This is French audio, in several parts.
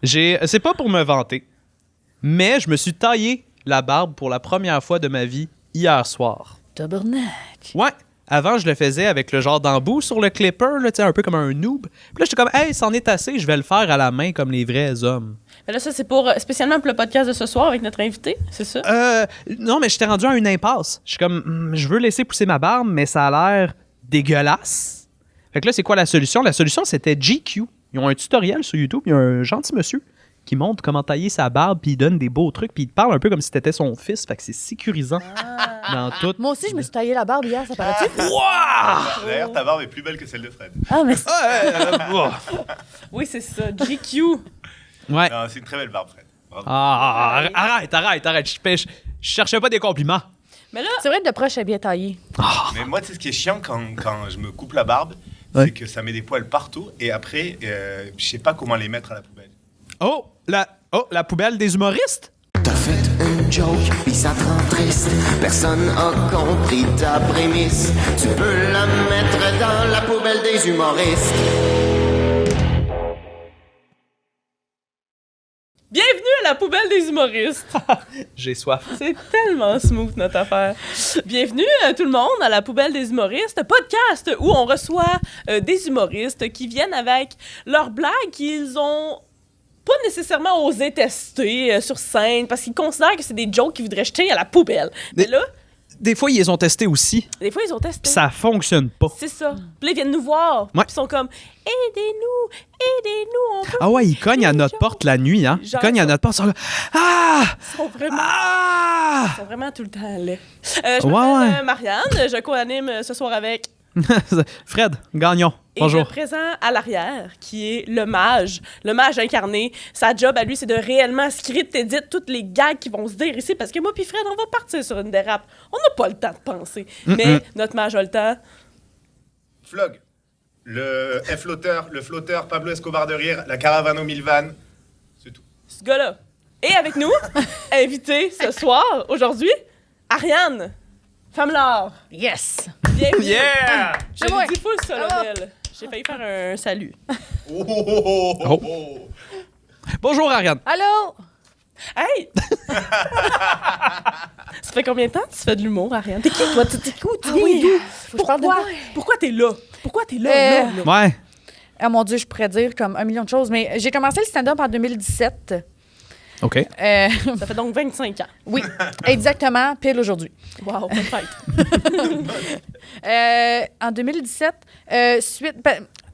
C'est pas pour me vanter, mais je me suis taillé la barbe pour la première fois de ma vie hier soir. Tabarnak. Ouais. Avant, je le faisais avec le genre d'embout sur le clipper, là, un peu comme un noob. Puis là, j'étais comme, hey, c'en est assez, je vais le faire à la main comme les vrais hommes. Mais là, ça, c'est spécialement pour le podcast de ce soir avec notre invité, c'est ça? Non, mais j'étais rendu à une impasse. Je suis comme, je veux laisser pousser ma barbe, mais ça a l'air dégueulasse. Fait que là, c'est quoi la solution? La solution, c'était GQ. Ils ont un tutoriel sur YouTube. Il y a un gentil monsieur qui montre comment tailler sa barbe, puis il donne des beaux trucs, puis il te parle un peu comme si t'étais son fils. Fait que c'est sécurisant dans tout. Moi aussi, je me suis taillé la barbe hier, ça paraît-tu? Wow! D'ailleurs, ta barbe est plus belle que celle de Fred. Ah, mais Oui, c'est ça, GQ. Ouais. Non, c'est une très belle barbe, Fred. Bravo. Arrête. Je cherchais pas des compliments. Mais là, c'est vrai que de proche, elle est bien taillée. Mais moi, tu sais, ce qui est chiant quand je me coupe la barbe, Ouais. c'est que ça met des poils partout et après, je sais pas comment les mettre à la poubelle. Oh, la poubelle des humoristes? T'as fait une joke, pis ça te rend triste. Personne a compris ta prémisse. Tu peux la mettre dans la poubelle des humoristes. bienvenue à la poubelle des humoristes. J'ai soif. C'est tellement smooth, notre affaire. Bienvenue tout le monde à la poubelle des humoristes, podcast où on reçoit des humoristes qui viennent avec leurs blagues qu'ils ont pas nécessairement osé tester sur scène parce qu'ils considèrent que c'est des jokes qu'ils voudraient jeter à la poubelle. Mais là, Des fois, ils les ont testés aussi. des fois, ils ont testé. Ça fonctionne pas. C'est ça. Puis là, ils viennent nous voir. Puis ils sont comme « Aidez-nous, on peut... » Ah ouais, ils cognent à notre porte la nuit, hein? Ils Genre cognent à ça. notre porte, ils sont là, ah! Ils sont vraiment... Ah! Ils sont vraiment tout le temps laids. Je Ouais, m'appelle ouais. Marianne. Je co-anime ce soir avec... Fred, Gagnon, Et bonjour. le présent à l'arrière, qui est le mage incarné. Sa job à lui, c'est de réellement script-éditer toutes les gags qui vont se dire ici, parce que moi puis Fred, on va partir sur une dérape. On n'a pas le temps de penser. Mais notre mage a le temps. Flog, le flotteur Pablo Escobar de rire, la caravane aux 1000 vannes, c'est tout. Ce gars-là. Et avec nous, invité ce soir, aujourd'hui, Ariane. Femme l'art. Yes! Bienvenue. Yeah! Je l'ai dit full solennel. J'ai failli faire un salut. Oh. Bonjour, Ariane. Allô? Hey! Ça fait combien de temps que tu fais de l'humour, Ariane? T'es qui, toi? T'es qui? Tu viens d'où? Faut que je parle de Pourquoi? moi. Pourquoi t'es là? Pourquoi t'es là, Euh, là? Ouais. Ah mon Dieu, je pourrais dire comme 1 million de choses, mais j'ai commencé le stand-up en 2017. OK. Ça fait donc 25 ans. Oui, exactement, pile aujourd'hui. Wow, bonne fête. En 2017,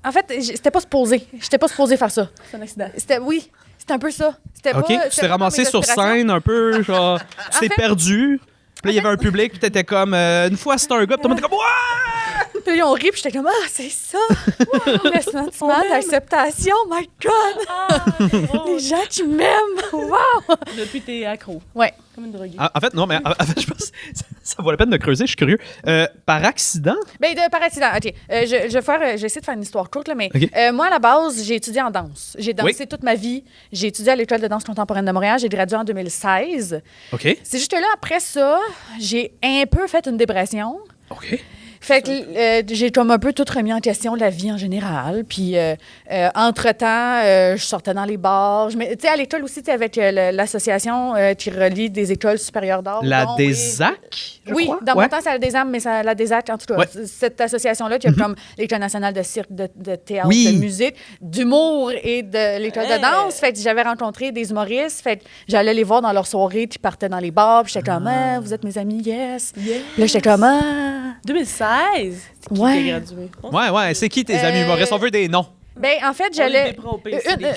en fait, c'était pas supposé. J'étais pas supposée faire ça. C'est un accident. Oui, c'était un peu ça. C'était OK, pas, tu t'es ramassé sur scène un peu, genre, tu t'es fait- perdu. Puis là, il y avait un public, puis t'étais comme, une fois c'était un gars, puis tout le monde était comme, ouais! Puis là, on rit, puis j'étais comme, ah, c'est ça! Wow, le sentiment d'acceptation, my God! Les gens qui m'aiment! Wow! Depuis, t'es accro. Ouais. Comme une droguée. En fait, non, mais en fait, je pense que ça vaut la peine de creuser, je suis curieux. Par accident? Ben, par accident, OK. Je vais essayer de faire une histoire courte, là, mais OK. moi, à la base, j'ai étudié en danse. J'ai dansé Oui. toute ma vie. J'ai étudié à l'École de danse contemporaine de Montréal. J'ai gradué en 2016. OK. C'est juste là, après ça, j'ai un peu fait une dépression. OK. Fait que j'ai comme un peu tout remis en question la vie en général. Puis, entre-temps, je sortais dans les bars. Tu sais, à l'école aussi, tu sais, avec l'association qui relie des écoles supérieures d'art. La dont- DESAC, je Oui, crois. dans Ouais. mon temps, c'est la DESAM, mais c'est la DESAC, en tout cas. Ouais. Cette association-là qui a comme l'École nationale de cirque, de théâtre, Oui. de musique, d'humour et de l'École de danse. Fait que j'avais rencontré des humoristes. Fait que j'allais les voir dans leurs soirées qui partaient dans les bars. Puis j'étais comme, ah, vous êtes mes amis, yes. Yeah. Puis là, j'étais comme, ah. 2016? C'est qui Ouais. qui est gradué? Ouais, c'est qui tes amis humoristes? On veut des noms. Ben, en fait, On j'allais. les bipera au pire, c'est des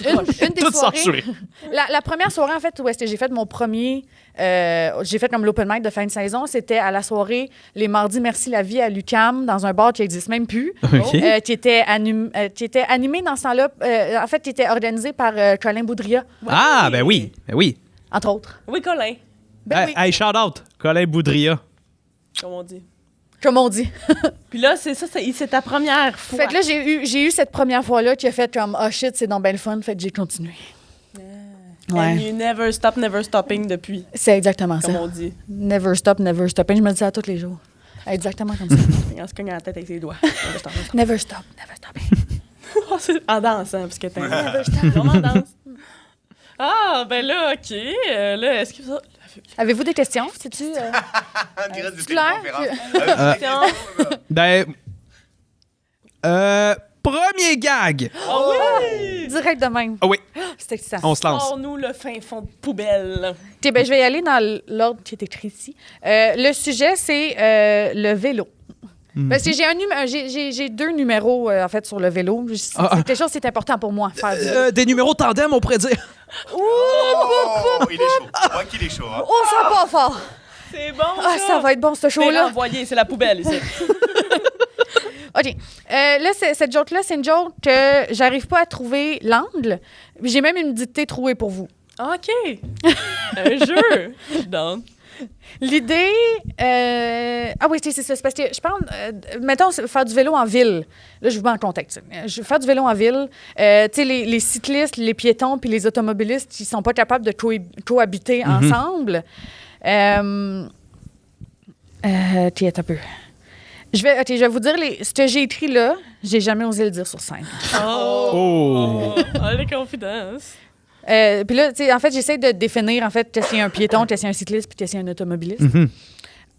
Une des Toutes soirées. censurées. La première soirée, en fait, où est-ce que j'ai fait mon premier. J'ai fait comme l'open mic de fin de saison. C'était à la soirée Les Mardis Merci la vie à l'UQAM, dans un bar qui n'existe même plus. OK. Qui était animé dans ce temps-là. En fait, qui était organisé par Colin Boudria, Ah, ben oui. entre autres. Oui, Colin, Ben Hey, oui, hey, shout out, Colin Boudria. comme on dit. comme on dit. Puis là, c'est ta première fois. Fait que là, j'ai eu cette première fois-là qui a fait comme, oh shit, c'est donc bien le fun. Fait que j'ai continué. And Ouais. you never stop, never stopping depuis, C'est exactement comme ça. on dit. Never stop, never stopping. Je me dis ça tous les jours. Exactement comme ça. On se cogne à la tête avec ses doigts. Never stop, never stopping. En dansant, parce que t'es Never stop. vraiment danse. Ah, ben là, OK. Là, est-ce que ça... Avez-vous des questions? C'est-tu... On dirait que c'était une clair conférence. Ben. Premier gag. Ah oui! Direct de même. Ah oui, C'est excitant. on se lance. Sors-nous le fin fond de poubelle. OK, ben, je vais y aller dans l'ordre qui est écrit ici. Le sujet, c'est le vélo. Parce que j'ai 2 numéros, en fait, sur le vélo. C'est quelque chose qui est important pour moi. Faire du... Des numéros tandem, on pourrait dire. Oh, il est chaud. Je vois qu'il est chaud. Hein. Oh, ça va pas fort! C'est bon, Ah, ça va être bon, ce C'est show-là. renvoyé, c'est la poubelle, ici. OK. Là, cette joke-là, c'est une joke que j'arrive pas à trouver l'angle. J'ai même une dictée trouée pour vous. OK. Un jeu. Je suis down. L'idée... Ah oui, c'est ça. C'est parce que je parle... mettons, faire du vélo en ville. Là, je vous mets en contexte. Je vais faire du vélo en ville. Tu sais, les cyclistes, les piétons puis les automobilistes, ils sont pas capables de cohabiter ensemble. Tiens, un peu. Je vais vous dire ce que j'ai écrit là. J'ai jamais osé le dire sur scène. Oh! Les confidences. Puis là, tu sais, en fait, j'essaie de définir, en fait, qu'est-ce qu'il y a un piéton, qu'est-ce qu'il y a un cycliste, puis qu'est-ce qu'il y a un automobiliste.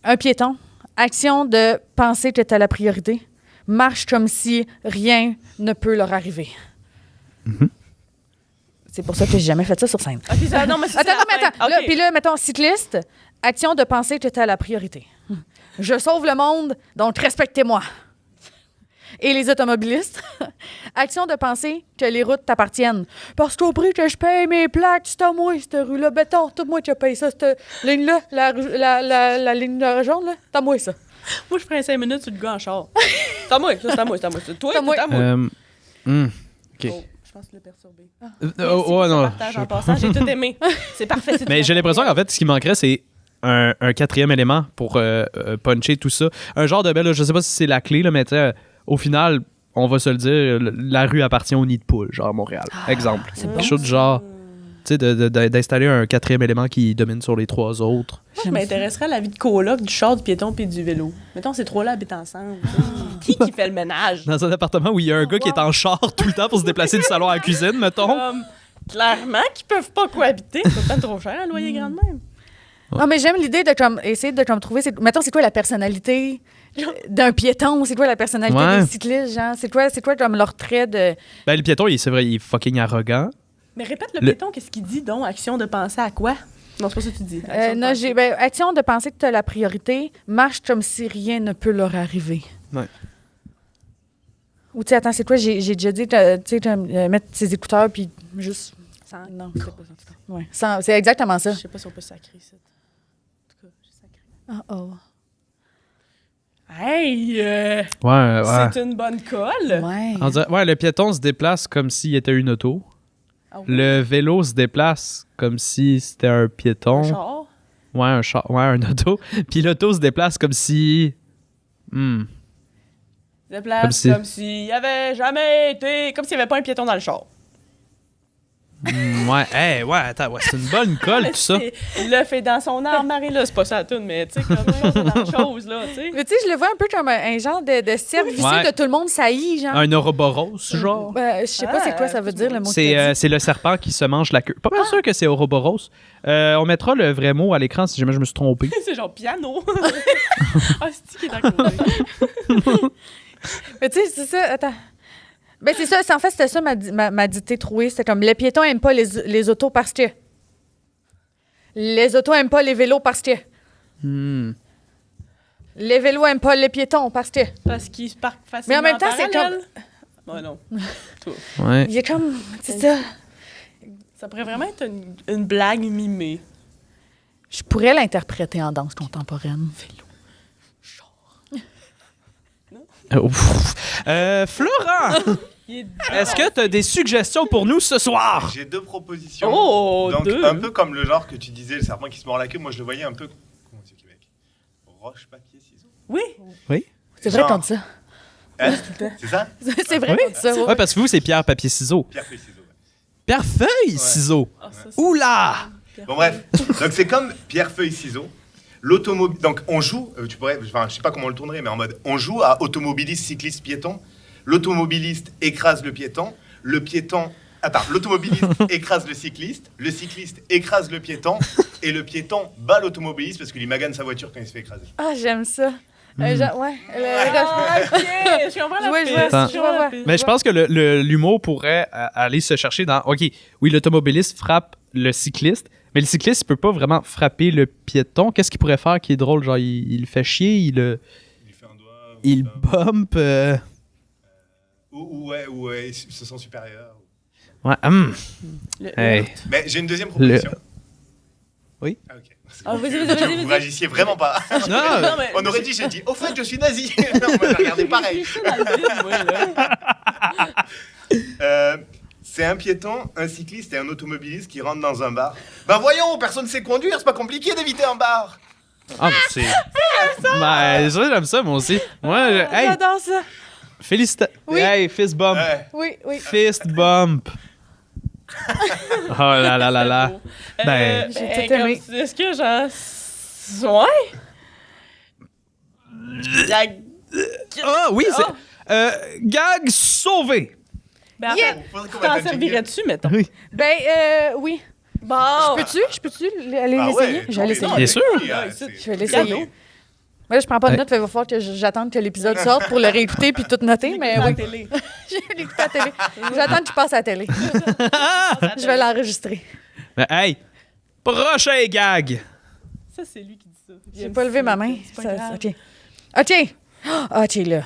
Un piéton, action de penser que tu as la priorité, marche comme si rien ne peut leur arriver. C'est pour ça que j'ai jamais fait ça sur scène. OK, ça, non, mais c'est Attends. OK. Là, puis là, mettons, cycliste, action de penser que tu as la priorité. Je sauve le monde, donc respectez-moi. Et les automobilistes, action de penser que les routes t'appartiennent. Parce qu'au prix que je paye mes plaques, c'est à moi, cette rue-là. Béton, tout moi qui a payé ça. Cette ligne-là, la ligne jaune, là, c'est à moi, ça. Moi, je ferais 5 minutes sur le gars en char. C'est à moi, ça, c'est à moi, c'est à moi. C'est toi, C'est à moi. c'est à moi. OK. Oh, je pense que le perturbé. Oh, non. Partage en passant, j'ai tout aimé. C'est parfait. c'est Mais tout. j'ai l'impression qu'en fait, ce qui manquerait, c'est un 4e élément pour puncher tout ça. Un genre de belle, je sais pas si c'est la clé, là, mais tu sais, au final, on va se le dire, la rue appartient au nid de poule, genre à Montréal. Exemple. c'est bon, Quelque chose de genre, tu sais, d'installer un 4e élément qui domine sur les 3 autres. Moi, je m'intéresserais à la vie de coloc, du char, du piéton puis du vélo. Mettons, ces 3-là habitent ensemble. Qui fait le ménage? Dans un appartement où il y a un gars qui est en char tout le temps pour se déplacer du salon à la cuisine, mettons. Clairement qu'ils peuvent pas cohabiter. C'est pas trop cher, un loyer grand de même. Non, mais j'aime l'idée de essayer de trouver... Mettons, c'est quoi la personnalité d'un piéton? C'est quoi la personnalité des cyclistes, genre? C'est quoi comme leur trait de... Ben, le piéton, c'est vrai, il est fucking arrogant. Mais répète le piéton, qu'est-ce qu'il dit, donc? Action de penser à quoi? Non, c'est pas ça que tu dis. action de penser que tu as la priorité, marche comme si rien ne peut leur arriver. Ouais. Ou tu sais, attends, c'est quoi? J'ai déjà dit, tu sais, mettre ses écouteurs puis juste... Non, c'est pas ça. En tout cas. Ouais. C'est exactement ça. Je sais pas si on peut sacrer ça. En tout cas, j'ai sacré. Oh. Hey! Ouais. C'est une bonne colle. Ouais. On dirait, le piéton se déplace comme s'il était une auto. Ah oui. Le vélo se déplace comme si c'était un piéton. Un char. Ouais, un char. Ouais, un auto. Puis l'auto se déplace comme si... Se déplace comme s'il y avait jamais été... Comme s'il n'y avait pas un piéton dans le char. Attends, c'est une bonne colle, tout ça. Le fait dans son arme, Marie-là, c'est pas ça à tout, mais tu sais, comme chose dans la chose, là, tu sais. Mais tu sais, je le vois un peu comme un genre de cercle vicieux Ouais. de tout le monde saillit, genre. Un Ouroboros, genre. Je sais pas c'est quoi ça veut dire, le mot que C'est t'as dit. c'est le serpent qui se mange la queue. Pas mal sûr que c'est Ouroboros. On mettra le vrai mot à l'écran si jamais je me suis trompé. C'est genre piano. Ah, c'est qui est d'accord. Mais tu sais, c'est ça, attends. Ben c'est ça, en fait, c'était ça ma dictée trouée. C'était comme, les piétons aiment pas les autos parce que... Les autos aiment pas les vélos parce que... Les vélos aiment pas les piétons parce que... Parce qu'ils se parquent facilement. Mais en même temps, c'est parallèle. Ouais, non. Toi. Ouais. Il y a comme... C'est ça. Ça pourrait vraiment être une blague mimée. Je pourrais l'interpréter en danse contemporaine. Florent, est-ce que tu as des suggestions pour nous ce soir? J'ai 2 propositions. Oh, Donc, 2. un peu comme le genre que tu disais, le serpent qui se mord la queue. Moi, je le voyais un peu. Comment c'est au Québec? Roche, papier, ciseaux. Oui. C'est vrai qu'on dit ça. Hein? C'est ça? C'est vrai qu'on dit ça. Ouais, parce que vous, c'est pierre, papier, ciseaux. Pierre, feuille, ciseaux. Ouais. Pierre, feuille, ciseaux. Ah, ça, c'est- Oula! Bon, bref. Donc, c'est comme pierre, feuille, ciseaux. L'automobile. Donc, on joue. Tu pourrais. Enfin, je sais pas comment on le tournerait, mais en mode. On joue à automobiliste, cycliste, piéton. L'automobiliste écrase le piéton. Le piéton Attends, l'automobiliste écrase le cycliste écrase le piéton, et le piéton bat l'automobiliste parce qu'il magane sa voiture quand il se fait écraser. Ah, j'aime ça. Ouais. Ah, ok, je comprends la Ouais, piste. je vois, Je comprends la piste. Mais je pense que l'humour pourrait aller se chercher dans... OK, oui, l'automobiliste frappe le cycliste, mais le cycliste, il peut pas vraiment frapper le piéton. Qu'est-ce qu'il pourrait faire qui est drôle? Genre, il le fait chier, Il lui fait un doigt. il bump... Ou il se sent supérieur. Ouais, Le- hey. Mais j'ai une deuxième proposition. Oui? Ah, ok. Ah, vas-y, Vous vas-y. réagissiez vraiment pas. Non, Non, mais- On aurait dit, j'ai dit, au fait, je suis nazi. Non, moi, j'ai regardé pareil. C'est un piéton, un cycliste et un automobiliste qui rentrent dans un bar. Ben voyons, personne ne sait conduire, c'est pas compliqué d'éviter un bar. Ah, mais c'est... Ben, j'aime ça, moi aussi. Moi, hey, J'adore ça. félicitations. Oui. Hey, fist bump. Ouais. Oui. Fist bump. Oh là là là là. Ben- J'ai tout aimé. Est-ce que genre... Ouais? Ah oui, c'est... gag sauvé. Ben, Yeah! attends, Faudrait qu'on t'en mette un jingle. servirais-tu, mettons? Oui. Ben, oui. Bon! Je peux-tu aller Ah l'essayer? ouais, Je vais l'essayer. Bien sûr. Ouais, Je vais l'essayer. Cadeau. Moi, je prends pas de Ouais. notes, il va falloir que j'attende que l'épisode sorte pour le réécouter puis tout noter, mais À oui. la télé. Je vais l'écouter à la télé. J'attends que tu passes à la télé. Je vais l'enregistrer. Mais hey, prochain gag. Ça, c'est lui qui dit ça. J'ai pas levé ma main. C'est pas grave. OK. OK, là.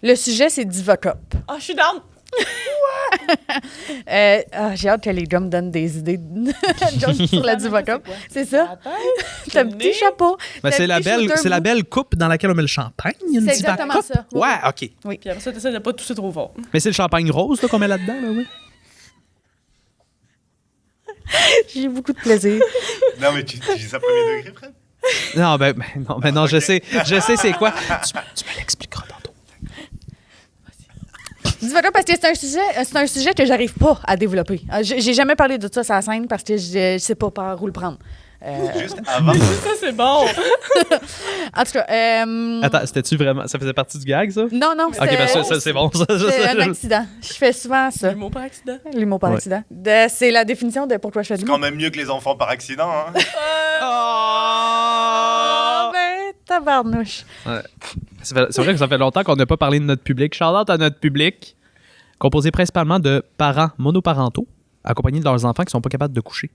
Le sujet, c'est Divocop. Ah, je suis down! J'ai hâte que les gars me donnent des idées de jokes sur la Divocop. C'est ça? T'as un petit chapeau. Ben, t'as c'est un la petit belle, shooter c'est la bleu. belle coupe dans laquelle on met le champagne. Il y a une C'est Diva exactement Cup. ça. Oui, Ouais, OK. Puis après ça, t'essaies de pas tousser trop fort. Mais c'est le champagne rose là, qu'on met là-dedans, là, oui. J'ai beaucoup de plaisir. Non, mais tu dis ça premier degré, Fred? Non, non, je Ok. sais c'est quoi. Tu me l'expliqueras tantôt. Divocop, parce que c'est un sujet que j'arrive pas à développer. J'ai jamais parlé de ça sur la scène parce que je sais pas par où le prendre. Juste avant. Ça, c'est bon! En tout cas, Attends, c'était-tu vraiment... Ça faisait partie du gag, ça? non, OK, ben ça, c'est bon. Ça, c'est un je- accident. Je fais souvent ça. Le mot par accident. L'humour par Ouais. accident. C'est la définition de pourquoi je fais de C'est l'humour. quand même mieux que les enfants par accident. Hein. Ah, Oh! ben, tabarnouche. C'est vrai que ça fait longtemps qu'on n'a pas parlé de notre public. Shout-out à notre public, composé principalement de parents monoparentaux, accompagnés de leurs enfants qui sont pas capables de coucher.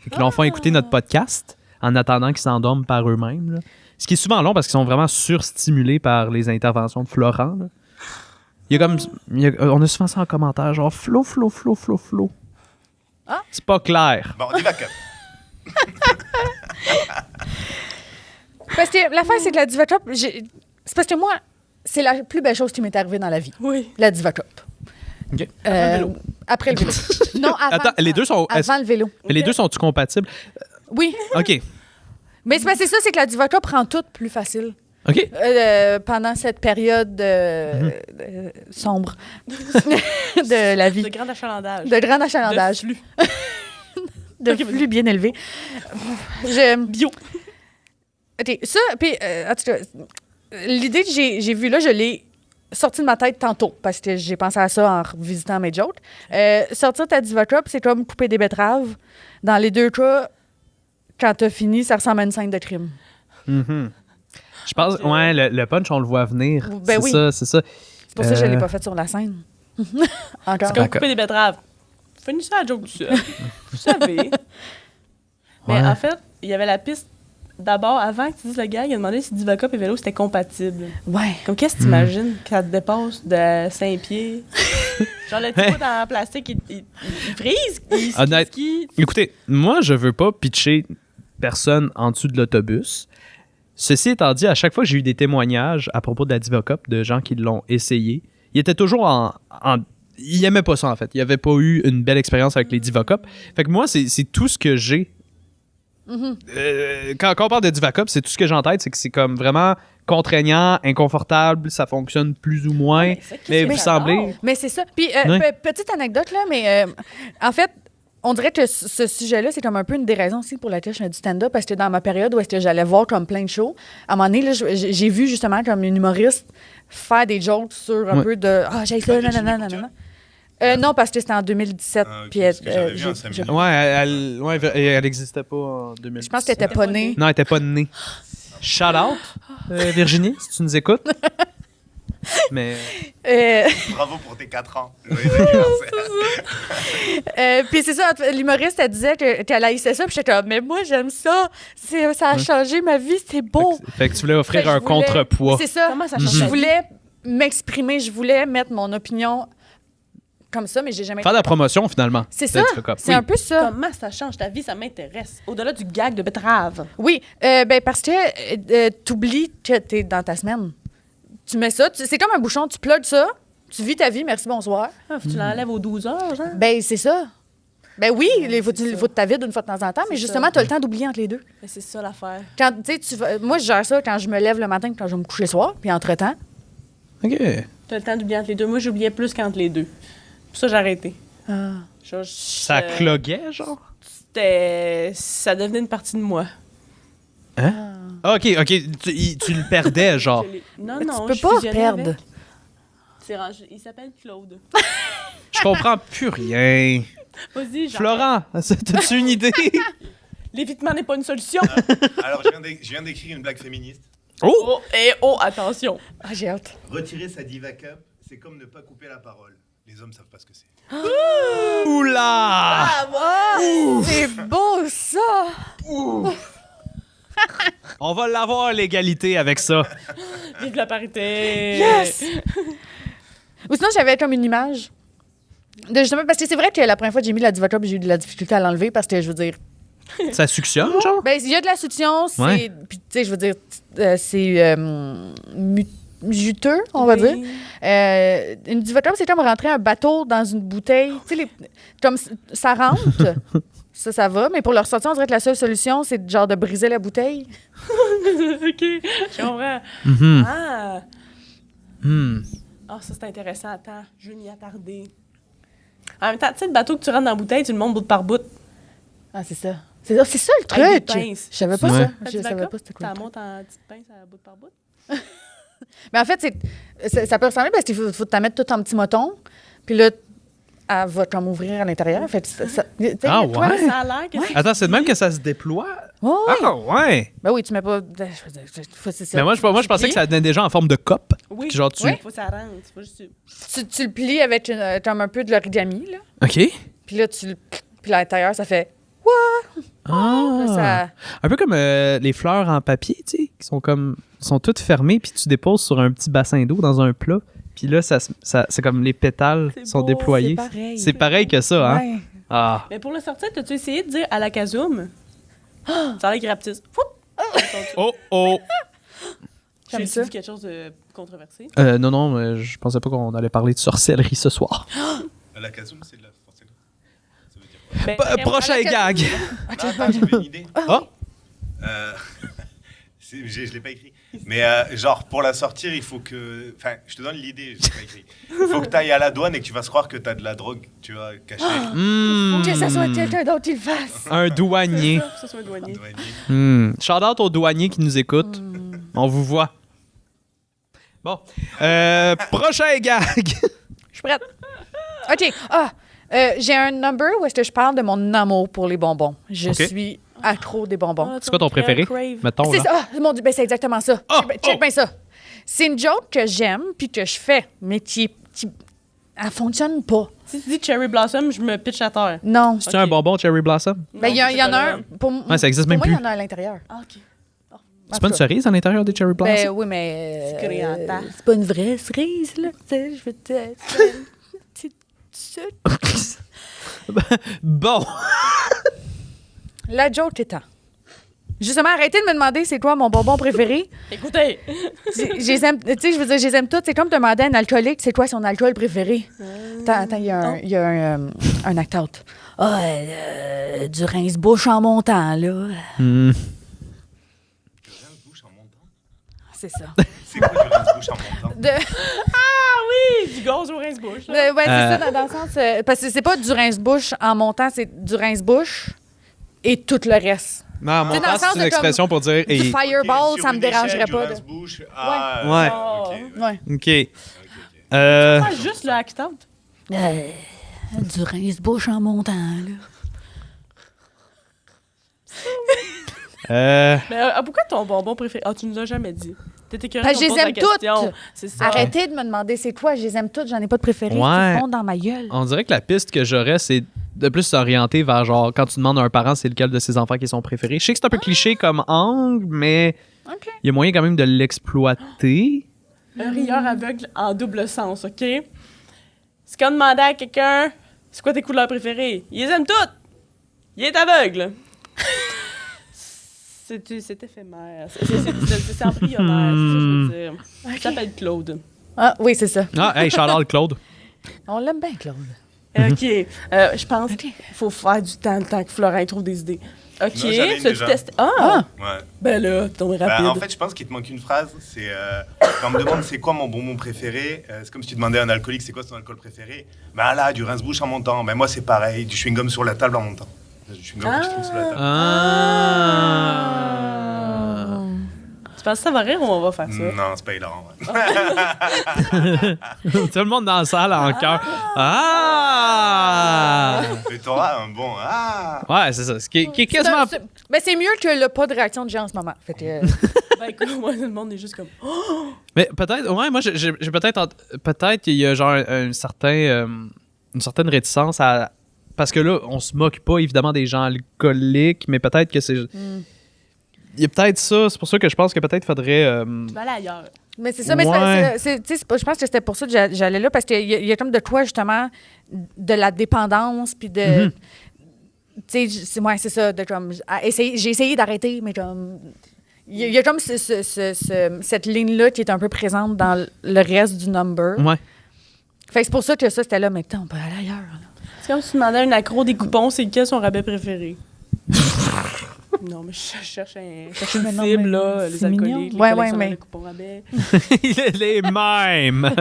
Et qui leur font écouter notre podcast en attendant qu'ils s'endorment par eux-mêmes. Là. Ce qui est souvent long parce qu'ils sont vraiment surstimulés par les interventions de Florent. Là. On a souvent ça en commentaire, genre Flo. Ah. C'est pas clair. Bon, Diva Cup. Parce que l'affaire, c'est que la Divocop, c'est parce que moi, c'est la plus belle chose qui m'est arrivée dans la vie. Oui. La Divocop. OK. Après le vélo. Non, avant, Attends, les deux sont... avant le vélo. Mais les deux sont-tu compatibles? Oui. OK. Mais c'est parce que c'est ça, c'est que la Divocop rend tout plus facile. OK. Pendant cette période sombre de la vie. De grand achalandage. De grand achalandage. De flux. De Ok, flux bien élevé. Bio. OK, ça, puis, en tout cas, l'idée que j'ai vue là, je l'ai sortie de ma tête tantôt, parce que j'ai pensé à ça en revisitant mes jokes. Sortir ta Divocop, c'est comme couper des betteraves. Dans les deux cas, quand t'as fini, ça ressemble à une scène de crime. Mhm. Je pense, Ok. ouais, le punch, on le voit venir. Ben oui. C'est ça. C'est pour ça que je ne l'ai Euh, pas fait sur la scène. Encore. C'est comme D'accord. couper des betteraves. Finissez la joke du seul. Vous savez. Mais Ouais. en fait, il y avait la piste. D'abord, avant que tu dises le gag, il a demandé si Divocop et vélo c'était compatible. Ouais. Comme qu'est-ce que tu imagines quand te dépasse de 5 pieds? Genre le petit bout dans le plastique, il frise, il Honnête. ski. Écoutez, moi, je veux pas pitcher personne en dessous de l'autobus. Ceci étant dit, à chaque fois que j'ai eu des témoignages à propos de la Divocop de gens qui l'ont essayé, ils étaient toujours ils aimaient pas ça, en fait. Ils avaient pas eu une belle expérience avec les Divocop. Fait que moi, c'est tout ce que j'ai. Quand on parle de Divocop, c'est tout ce que j'ai en tête, c'est que c'est comme vraiment contraignant, inconfortable, ça fonctionne plus ou moins. Mais vous semblez... Mais c'est ça. Puis, Ouais. petite anecdote, là, mais en fait, on dirait que ce sujet-là, c'est comme un peu une des raisons aussi pour laquelle je fais du stand-up, parce que dans ma période où est-ce que j'allais voir comme plein de shows, à un moment donné, là, j'ai vu justement comme une humoriste faire des jokes sur un Ouais. peu de « Ah, j'ai ça, Pas Virginie nanana, nanana. » Non, parce que c'était en 2017. Ah, ok, puis parce que j'avais vu un Sammy. Ouais, elle existait pas en 2000. je pense qu'elle était pas née. Non, elle était pas née. Shout out, Virginie, si tu nous écoutes. Mais Bravo pour tes 4 ans. Joyeux anniversaire. puis c'est ça, l'humoriste, elle disait qu'elle haïssait ça. Puis j'étais comme, mais moi, j'aime ça. Ça a changé ma vie, c'est beau. fait que tu voulais Fait offrir que un je voulais- contrepoids. C'est ça. Comment ça change Je ta vie? voulais m'exprimer, je voulais mettre mon opinion comme ça, mais j'ai jamais... Faire de la promotion, finalement. C'est Là, ça, tu fais comme, c'est oui. un peu ça. Comment ça change ta vie? Ça m'intéresse. Au-delà du gag de betterave. Oui, ben parce que t'oublies que t'es dans ta semaine. Tu mets ça, c'est comme un bouchon, tu plugues ça, tu vis ta vie, merci, bonsoir. Ah, faut que tu l'enlèves aux 12 heures, genre? Ben c'est ça. Ben oui, il faut que tu vide une fois de temps en temps, mais C'est justement, ça. t'as le temps d'oublier entre les deux. Mais c'est ça l'affaire. Quand, moi, je gère ça quand je me lève le matin, quand je vais me coucher le soir, puis entre-temps. OK. T'as le temps d'oublier entre les deux. Moi, j'oubliais plus qu'entre les deux. Pour ça, j'ai arrêté. Genre, Ça cloguait, genre? Ça devenait une partie de moi. Hein? Ah, OK. Tu le perdais, genre. Non, Mais non, tu peux je pas fusionnais perdre. avec. C'est rangé. Il s'appelle Claude. Je comprends plus rien. Vas-y, genre. Florent, t'as-tu une idée? L'évitement n'est pas une solution. Alors, je viens d'écrire une blague féministe. Oh! Oh, et oh, attention. Ah, j'ai hâte. Retirer sa diva cup, c'est comme ne pas couper la parole. Les hommes savent pas ce que c'est. Oula! C'est beau, ça! On va l'avoir, l'égalité, avec ça. Vive la parité. Yes! Ou sinon, j'avais comme une image. De justement, parce que c'est vrai que la première fois que j'ai mis la diva cup, j'ai eu de la difficulté à l'enlever parce que, je veux dire, Ça suctionne, genre? ben, il y a de la succion, c'est. Ouais. Puis, tu sais, je veux dire, c'est juteux, on va dire. Une diva cup, c'est comme rentrer un bateau dans une bouteille. Tu sais, comme ça rentre, ça va, mais pour le ressortir, on dirait que la seule solution, c'est genre de briser la bouteille. OK, je comprends. Mhm. Ah. Hmm. Ah, ça, c'est intéressant. Attends, je vais m'y attarder. En même temps, tu sais, le bateau que tu rentres dans la bouteille, tu le montes bout par bout. Ah, c'est ça. C'est ça le Avec des truc. pinces. Je savais pas Ouais. ça. Je savais pas c'était Tu quoi. la montes en petites pinces à bout par bout. Mais en fait, ça peut ressembler parce qu'il faut t'en mettre tout en petits motons. Puis là, elle va comme ouvrir à l'intérieur. Fait que Ah, toi, ouais? Ça a l'air que c'est... Attends, c'est de même que ça se déploie? Oh, oui. Ah, ouais! Ben oui, tu mets pas. C'est ça. Mais moi, je pensais que ça venait déjà en forme de coupe. Oui, Genre, tu... faut que ça rentre. Faut juste... Tu le plies avec comme un peu de l'origami, là. OK. Puis là, puis à l'intérieur, ça fait. Ah. Là, ça... Un peu comme les fleurs en papier, tu sais, qui sont toutes fermées, puis tu déposes sur un petit bassin d'eau dans un plat. Puis là, c'est comme les pétales C'est sont beau, déployés. c'est pareil. C'est pareil que ça, hein? Ouais. Ah. Mais pour le sortir, t'as-tu essayé de dire à la Kazoum? Ça a l'air graptise. Oh, oh! Comme J'ai ça. dit quelque chose de controversé. Non, mais je pensais pas qu'on allait parler de sorcellerie ce soir. La Kazoum, c'est de la sorcellerie. Ça veut dire quoi? Ben, Prochain à la gag! Attends, j'avais une idée. Oh! Je l'ai pas écrit. Mais genre, pour la sortir, il faut que... Enfin, je te donne l'idée, je l'ai pas écrit. Il faut que tu ailles à la douane et que tu fasses croire que tu as de la drogue, tu vois, cachée. Hmm. Que ça soit quelqu'un d'autre qui le fasse. Un douanier. Ça soit un douanier. Douanier. Shout out aux douaniers qui nous écoutent. On vous voit. Bon. Prochain gag. Je suis prête. OK. J'ai un number où est-ce que je parle de mon amour pour les bonbons. Je OK. suis accro des bonbons. Ah, C'est quoi ton préféré? Mettons, C'est là. ça. Ah, mon Dieu, ben c'est exactement ça. Oh, Check bien ça. C'est une joke que j'aime puis que je fais, mais elle fonctionne pas. Si tu dis Cherry Blossom, je me pitch à terre. Non. C'est un bonbon Cherry Blossom? Ben, il y en a un. Pour, Ouais, ça existe pour même moi, il y plus. en a à l'intérieur. Ah, OK. C'est pas une cerise à l'intérieur des Cherry Blossom? Ben oui, mais. C'est créé en tasse. c'est pas une vraie cerise, là. Tu sais, je veux te. C'est une petite sucre. Bon. La joke étant. Justement, arrêtez de me demander c'est quoi mon bonbon préféré. Écoutez, Je les aime, tu sais, je veux dire, je les aime toutes. C'est comme demander à un alcoolique c'est quoi son alcool préféré. Attends, il y a un act-out. Du rince-bouche en montant, là. Hmm. Du rince-bouche en montant? C'est ça. C'est quoi du rince-bouche en montant? oui, du gaz au rince-bouche. là. Ouais, c'est ça, dans le sens. Parce que c'est pas du rince-bouche en montant, c'est du rince-bouche et tout le reste. Non, Tu sais, mon dans le temps, sens c'est une de expression pour dire... Du et- fireball, Ok, ça sur me une dérangerait échelle, du pas. rince-bouche, Ouais. ok, Ouais. OK. Ah, juste le act-out. Euh, Ah, juste le act-out. Du rince-bouche en montant, là. Mais pourquoi ton bonbon préféré? Ah, tu nous as jamais dit. T'étais curieux Je les aime toutes. C'est ça. Arrêtez de me demander c'est quoi, je les aime toutes, j'en ai pas de préféré. Ouais. Tout le monde dans ma gueule. On dirait que la piste que j'aurais, c'est de plus s'orienter vers genre, quand tu demandes à un parent c'est lequel de ses enfants qui est son préféré. Je sais que c'est un peu cliché comme angle, mais OK. il y a moyen quand même de l'exploiter. Un rieur aveugle en double sens, OK? C'est comme demander à quelqu'un, c'est quoi tes couleurs préférées? Il les aime toutes! Il est aveugle! C'est éphémère. C'est embryonnaire, c'est ça que je veux dire. Il s'appelle Claude. Ah, oui, c'est ça. Ah, hey, Charles Claude. On l'aime bien, Claude. OK. Je pense qu'il faut faire du temps, le temps que Florent trouve des idées. OK. Non, j'en ai une Tu as déjà. testé? Ah! Ouais. Ben là, ton rapide. En fait, je pense qu'il te manque une phrase. C'est quand on me demande c'est quoi mon bonbon préféré, c'est comme si tu demandais à un alcoolique c'est quoi son alcool préféré. Ben là, du rince-bouche en montant. Ben moi, c'est pareil. Du chewing-gum sur la table en montant. Du chewing-gum que je trouve sur la table. Ah. Tu penses que ça va rire ou on va faire ça? Non, c'est pas hilarant. Ouais. Tout le monde dans la salle en cœur. Ah! Et t'auras un bon. Ah! Ouais, c'est ça. Ce qui est quasiment. Mais c'est mieux que le pas de réaction de gens en ce moment. Fait que, Ben écoute, moi, le monde est juste comme... Mais peut-être, ouais, moi, j'ai peut-être il y a genre une certaine réticence à. Parce que là, on se moque pas évidemment des gens alcooliques, mais peut-être que c'est. Il y a peut-être ça, c'est pour ça que je pense que peut-être faudrait. Tu vas aller ailleurs. mais c'est ça, mais Ouais. tu sais, je pense que c'était pour ça que j'allais là, parce qu'il y a comme de quoi, justement, de la dépendance, puis de. Tu sais, c'est ça, de comme. J'ai essayé d'arrêter, mais comme. Il y a comme cette ligne-là qui est un peu présente dans le reste du number. Ouais. Fait que c'est pour ça que ça, c'était là, mais putain, on peut aller ailleurs. Là. C'est comme si tu demandais à un accro des coupons, c'est quel son rabais préféré? Non, mais je cherche une Mais non, cible, mais là, c'est les alcooliques, mignon. les Ouais, collectionneurs mais- de coupons rabais. Les mêmes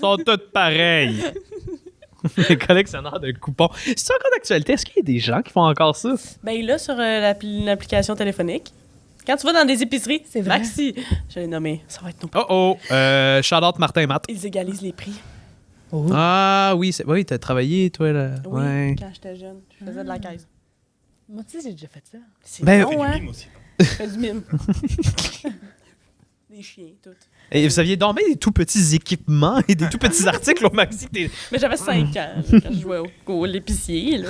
sont toutes pareilles. Les collectionneurs de coupons. C'est encore d'actualité. Est-ce qu'il y a des gens qui font encore ça? Ben là, sur l'application téléphonique, quand tu vas dans des épiceries, C'est vrai. Maxi, je l'ai nommé, ça va être nos Oh oh. Shout-out Martin Matt. Ils égalisent les prix. Ah oui, oui, t'as travaillé, toi, là. Oui, Ouais. quand j'étais jeune, je faisais de la caisse. Moi, tu sais, j'ai déjà fait ça. C'est Ben, bon, Fais du hein? mime aussi. Je fais du mime. Des chiens, tout. Et vous aviez dormi des tout petits équipements et des tout petits articles au Maxi. Mais j'avais 5 ans là, quand je jouais au l'épicier, là.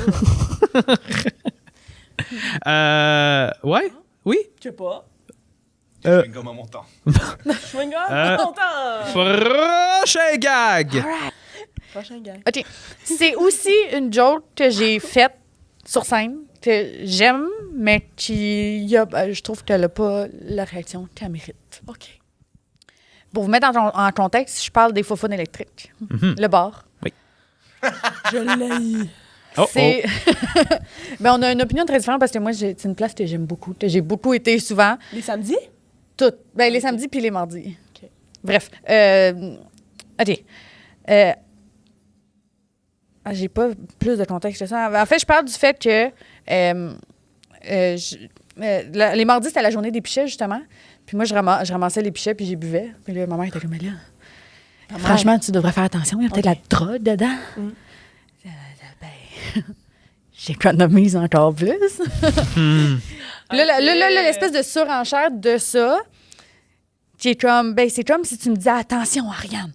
Ouais, oui. Je sais pas. Du chewing-gum en montant. Chewing-gum, Euh, longtemps! Prochain gag. Prochain gars. OK. C'est aussi une joke que j'ai faite sur scène, que j'aime, mais je trouve qu'elle n'a pas la réaction qu'elle mérite. OK. Pour vous mettre en contexte, je parle des faufounes électriques. Le bar. Je l'ai. Oh, C'est... Ben, on a une opinion très différente parce que moi, c'est une place que j'aime beaucoup, que j'ai beaucoup été souvent. Les samedis? Toutes. Ben, les samedis puis les mardis. OK. Bref. OK. J'ai pas plus de contexte que ça. En fait, je parle du fait que les mardis, c'était la journée des pichets, justement. Puis moi, je ramassais les pichets puis j'y buvais. Puis là, ma mère était comme, mais là, franchement, tu devrais faire attention. Il y a peut-être de la drogue dedans. Ben, j'économise encore plus. Puis là, l'espèce de surenchère de ça, qui est comme, ben, c'est comme si tu me disais, attention, Ariane,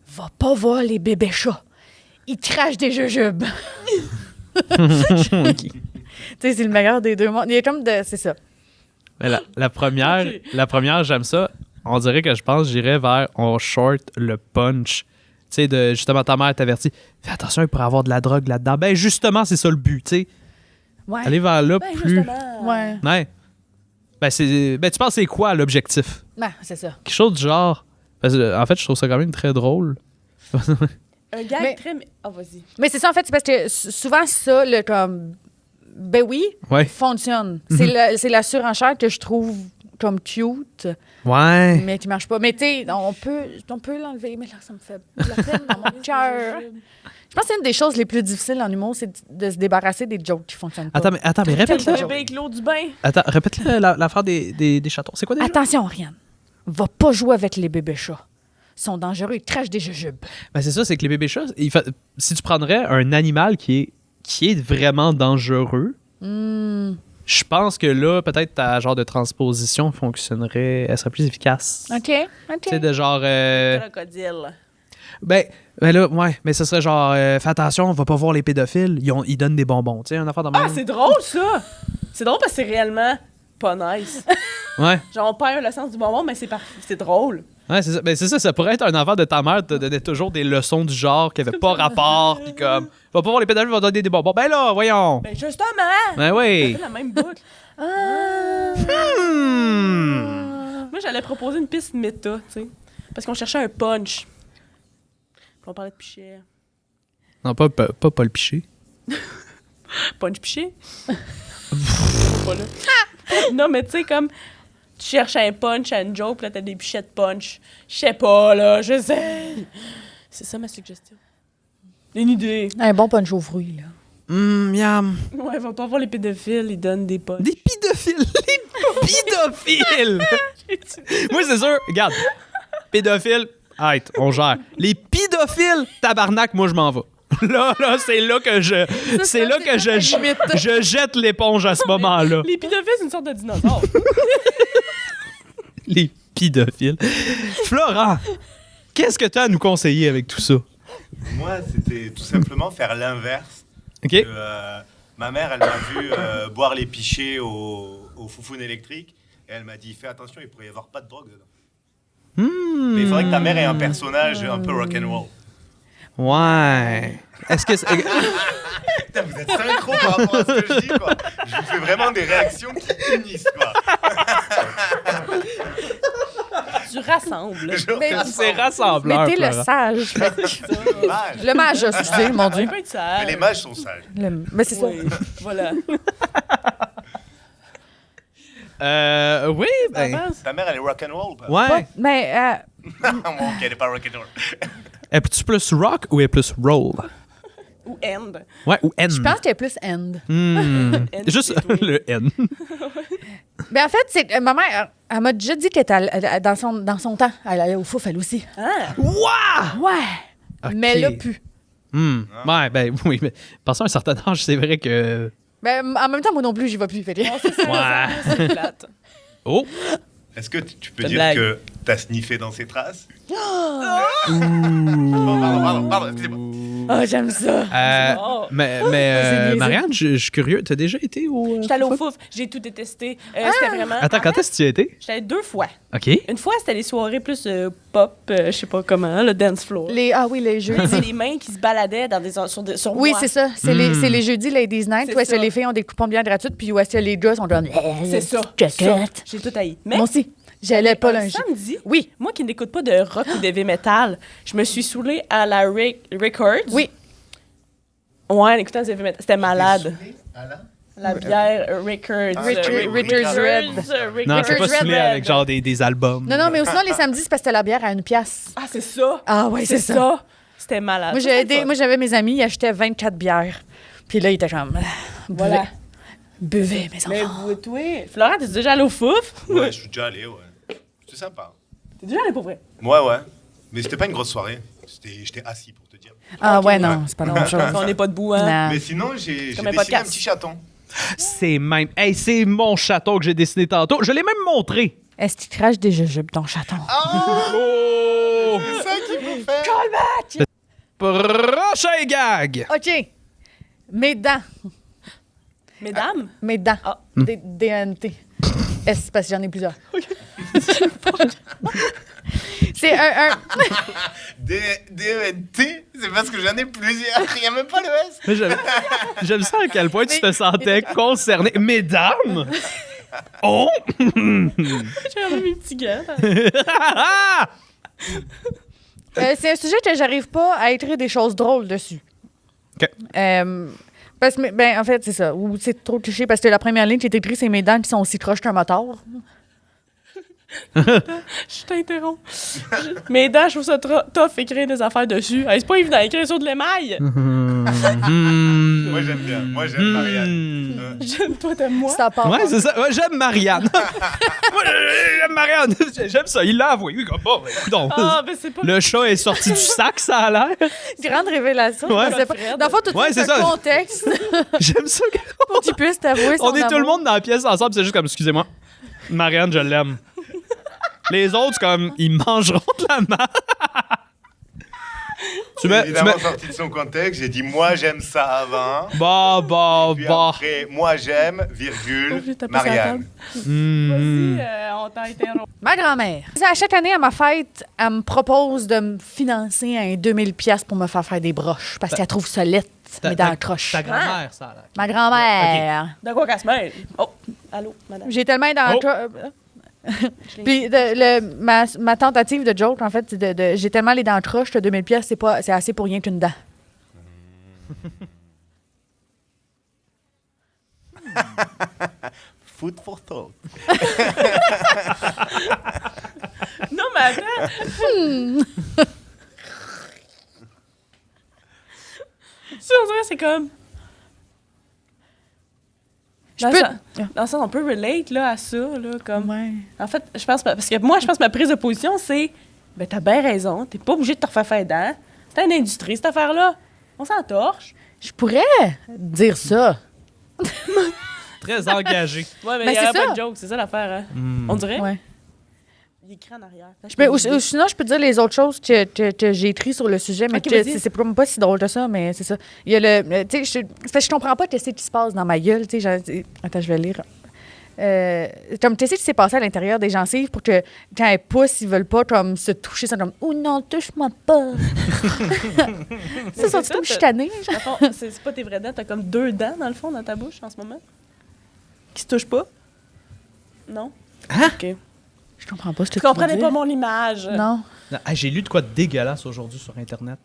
va pas voir les bébés chats. Ils crachent des jujubes. Tu sais, c'est le meilleur des deux mondes. Il y a comme de. C'est ça. Mais la première, j'aime ça. On dirait que je pense j'irais vers on short le punch. Tu sais, justement, ta mère t'avertit. Fais attention, il pourrait y avoir de la drogue là-dedans. Ben, justement, c'est ça le but, tu sais. Ouais. Aller vers là Ben, plus. justement. Ouais. Ouais. Ben, tu penses c'est quoi l'objectif? Ben, c'est ça. Quelque chose du genre. Parce que, en fait, je trouve ça quand même très drôle. Un gag Mais- très... Ah, vas-y. Mais c'est ça, en fait, c'est parce que souvent, ça, le comme. Ben oui, Ouais. fonctionne. C'est la surenchère que je trouve comme cute, Ouais. mais qui marche pas. Mais tu sais, on peut l'enlever, mais là, ça me fait de la peine dans mon cœur. Je pense que c'est une des choses les plus difficiles en humour, c'est de se débarrasser des jokes qui fonctionnent pas. Attends, mais répète-le. Le bébé avec l'eau du bain. Attends, répète-le l'affaire des chatons. C'est quoi déjà? Attention, Ariane. Va pas jouer avec les bébés chats. sont dangereux. Ils crachent des jujubes. Ben, c'est ça, c'est que les bébés chats, si tu prendrais un animal qui est vraiment dangereux, je pense que là, peut-être ta genre de transposition fonctionnerait, elle serait plus efficace. OK. Tu sais, de genre... Crocodile. Ben là, ouais, mais ce serait genre, fais attention, on va pas voir les pédophiles, ils donnent des bonbons, tu sais, une affaire de même. Ah, c'est drôle, ça! C'est drôle parce que c'est réellement pas nice. Ouais, Genre, on perd le sens du bonbon, mais c'est drôle. ouais, c'est ça. Ben c'est ça, ça pourrait être un affaire de ta mère te donnait toujours des leçons du genre qui avaient pas rapport, pis comme, va pas voir les pédophiles, va donner des bonbons. Ben là, voyons! Ben, justement! Ben oui! C'est la même boucle. Moi, j'allais proposer une piste méta, tu sais. Parce qu'on cherchait un punch. Puis on parlait de pichet. Non, pas Paul Piché. Punch pichet? Pas là. Non, mais tu sais, comme, tu cherches un punch à une joke, puis là, t'as des pichets de punch. Je sais pas, là, je sais. C'est ça ma suggestion. Une idée. Un bon punch aux fruits, là. Miam. Ouais, va pas voir les pédophiles, ils donnent des punch. Des pédophiles! Les pédophiles! Moi, c'est sûr, regarde, pédophiles, arrête, on gère. Les pédophiles, tabarnak, moi, je m'en vais. Là, c'est là que je jette l'éponge à ce moment-là. Les pédophiles, c'est une sorte de dinosaure. Les pédophiles. Florent, qu'est-ce que tu as à nous conseiller avec tout ça? Moi, c'était tout simplement faire l'inverse. OK? Ma mère, elle m'a vu boire les pichets au foufoune électrique. Et elle m'a dit, fais attention, il pourrait y avoir pas de drogue dedans. Mais il faudrait que ta mère ait un personnage un peu rock'n'roll. Ouais. Est-ce que... Putain, vous êtes synchro par rapport à ce que je dis, quoi. Je vous fais vraiment des réactions qui unissent, quoi. Tu rassembles. C'est rassembleur, Mettez le Florent. sage. Mage. Le mage, excusez, mon Dieu. On peut être sage. Mais les mages sont sages. Mais c'est Oui, voilà. Oui, ben... Ta mère, elle est rock'n'roll, pas? Ouais. ça. Mais Bon, ok, elle est pas rock'n'roll. Es-tu plus rock ou est plus roll? Ou end. Ouais, ou N. je pense qu'il y a plus end. End, Juste c'est tout. le N. Ben en fait, c'est ma mère, elle m'a déjà dit qu'elle était dans son temps. Elle allait au fouf, elle aussi. Ah! Ouah! Ouais. Ok. Mais là, plus. Ouais, ben oui, mais passé un certain âge, c'est vrai que... Ben, en même temps, moi non plus, j'y vais plus. Fait que- Ouais. C'est plate. Oh! Est-ce que tu peux Bonne dire blague. que t'as sniffé dans ses traces? Pardon, excusez-moi. Oh, j'aime ça. Oh. Mais C'est niaiseux. Marianne, je suis curieux. T'as déjà été au... J'étais allée au fouf, j'ai tout détesté. C'était vraiment. Attends, quand est-ce que tu y as été? J'étais allée 2 fois. OK. Une fois, c'était les soirées plus pop, je sais pas comment, le dance floor. Ah oui, les jeudis. C'est les mains qui se baladaient dans sur Oui, moi. c'est ça. C'est les jeudis Ladies Night C'est où est-ce que ça. les filles ont des coupons bien gratuits puis où est-ce que les gars sont comme... C'est ça. Chocolate. J'ai tout haï. Mais Moi aussi. J'allais pas un lundi. samedi, Oui. moi qui n'écoute pas de rock ou de heavy metal, je me suis saoulée à la Records. Oui. Ouais, en écoutant du heavy metal. C'était malade. Alain? La bière Records. Richard's Red. Non, c'est pas Richard's saoulé Red. avec genre des albums. Non, mais sinon, les samedis, c'est parce que c'était la bière à 1$. Ah, c'est ça. Ah oui, c'est ça. C'était malade. Moi, Ça, c'était fun. j'avais mes amis, ils achetaient 24 bières. Puis là, ils étaient comme... Voilà. Buvez, mes Mais enfants. vous, toi, Florent, t'es déjà allé au fouf? Ouais, je suis déjà allé, ouais. C'était sympa. T'es déjà allé pour vrai? Ouais. Mais c'était pas une grosse soirée. J'étais assis, pour te dire. Ah ouais, non, c'est pas la même chose. On n'est pas debout, hein? Non. Mais sinon, j'ai Comme un dessiné podcast. un petit chaton. C'est même... Hey, c'est mon chaton que j'ai dessiné tantôt. Je l'ai même montré. Est-ce qu'il crache des jujubes, ton chaton? Oh! C'est ça qu'il faut faire. Prochain gag! OK. Mes dents. Mesdames? Mes dents. Ah. DNT. Est-ce parce que j'en ai plusieurs? C'est un... DENT, c'est parce que j'en ai plusieurs. Il n'y a même pas le S. Mais j'aime ça à quel point tu te sentais concerné. Mesdames! Oh! J'ai enlevé mes petits gants. c'est un sujet que j'arrive pas à écrire des choses drôles dessus. OK. Parce que, ben, en fait, c'est ça. Ou c'est trop cliché parce que la première ligne qui est écrite, c'est mes dents qui sont aussi croches qu'un moteur. Je t'interromps. Mes dents, je trouve ça tough écrire des affaires dessus. Hey, c'est pas évident d'écrire sur de l'émail. Moi, j'aime bien. Moi, j'aime Marianne. J'aime toi, t'aimes moi. Ça part. Ouais, c'est ça. Ouais, j'aime Marianne. Moi, j'aime Marianne. J'aime ça. Il l'a avoué. Oui, comme bon, écoute, Ah, ben c'est pas... le chat est sorti du sac, ça a l'air. Grande révélation. Ouais. Je sais pas. Dans le fond, tout Ouais, c'est c'est un ça. contexte J'aime ça. pour qu'il puisse t'avouer son On est tout le amour. monde dans la pièce ensemble, c'est juste comme, excusez-moi, Marianne, je l'aime. Les autres, comme, ils mangeront de la marde. Tu mets. Évidemment, sorti de son contexte, j'ai dit moi j'aime ça avant. Puis Bah. après, moi j'aime, Oh, j'ai tapé Marianne. Vas-y, on t'a interrompu. Ma grand-mère. À chaque année, à ma fête, elle me propose de me financer un 2000$ pour me faire des broches parce qu'elle trouve ça lettre, mais dans le croche. Ta grand-mère, ça a l'air. Ma grand-mère. De quoi qu'elle se mêle? Oh, allô, madame. J'ai tellement dans le Oh. Puis ma tentative de joke, en fait, c'est j'ai tellement les dents croches que 2000$, c'est assez pour rien qu'une dent. Food for thought. Non, mais attends. Ça, on dirait c'est comme... Je Dans peux- le sens, on peut relate là, à ça. Là, comme... Ouais. En fait, je pense... Parce que moi, je pense que ma prise de position, c'est... Ben, t'as bien raison. T'es pas obligé de te refaire faire dents. C'est une industrie, cette affaire-là. On s'en torche. Je pourrais dire ça. Très engagé. Ouais, mais Ben, il y aurait c'est pas ça. de joke. C'est ça l'affaire, hein? On dirait. Ouais. Il est écrit en arrière. Ou sinon, je peux te dire les autres choses que j'ai écrites sur le sujet, mais Ok, que vas-y. c'est pas si drôle que ça, mais c'est ça. Il y a tu sais, je comprends pas qu'est-ce qui se passe dans ma gueule, tu sais. Attends, je vais lire. Comme tu sais ce qui s'est passé à l'intérieur des gencives pour que quand elles poussent, ils veulent pas comme se toucher, ça comme oh non, touche-moi pas. Ça, sont ça, comme t'as- chicanés, genre. Dans le fond, c'est pas tes vraies dents. T'as comme 2 dents, dans le fond, dans ta bouche, en ce moment. Qui se touchent pas. Non? Hein? OK. Je comprends pas ce que Tu tu veux comprenais dire. pas mon image. Non. Ah, j'ai lu de quoi de dégueulasse aujourd'hui sur Internet.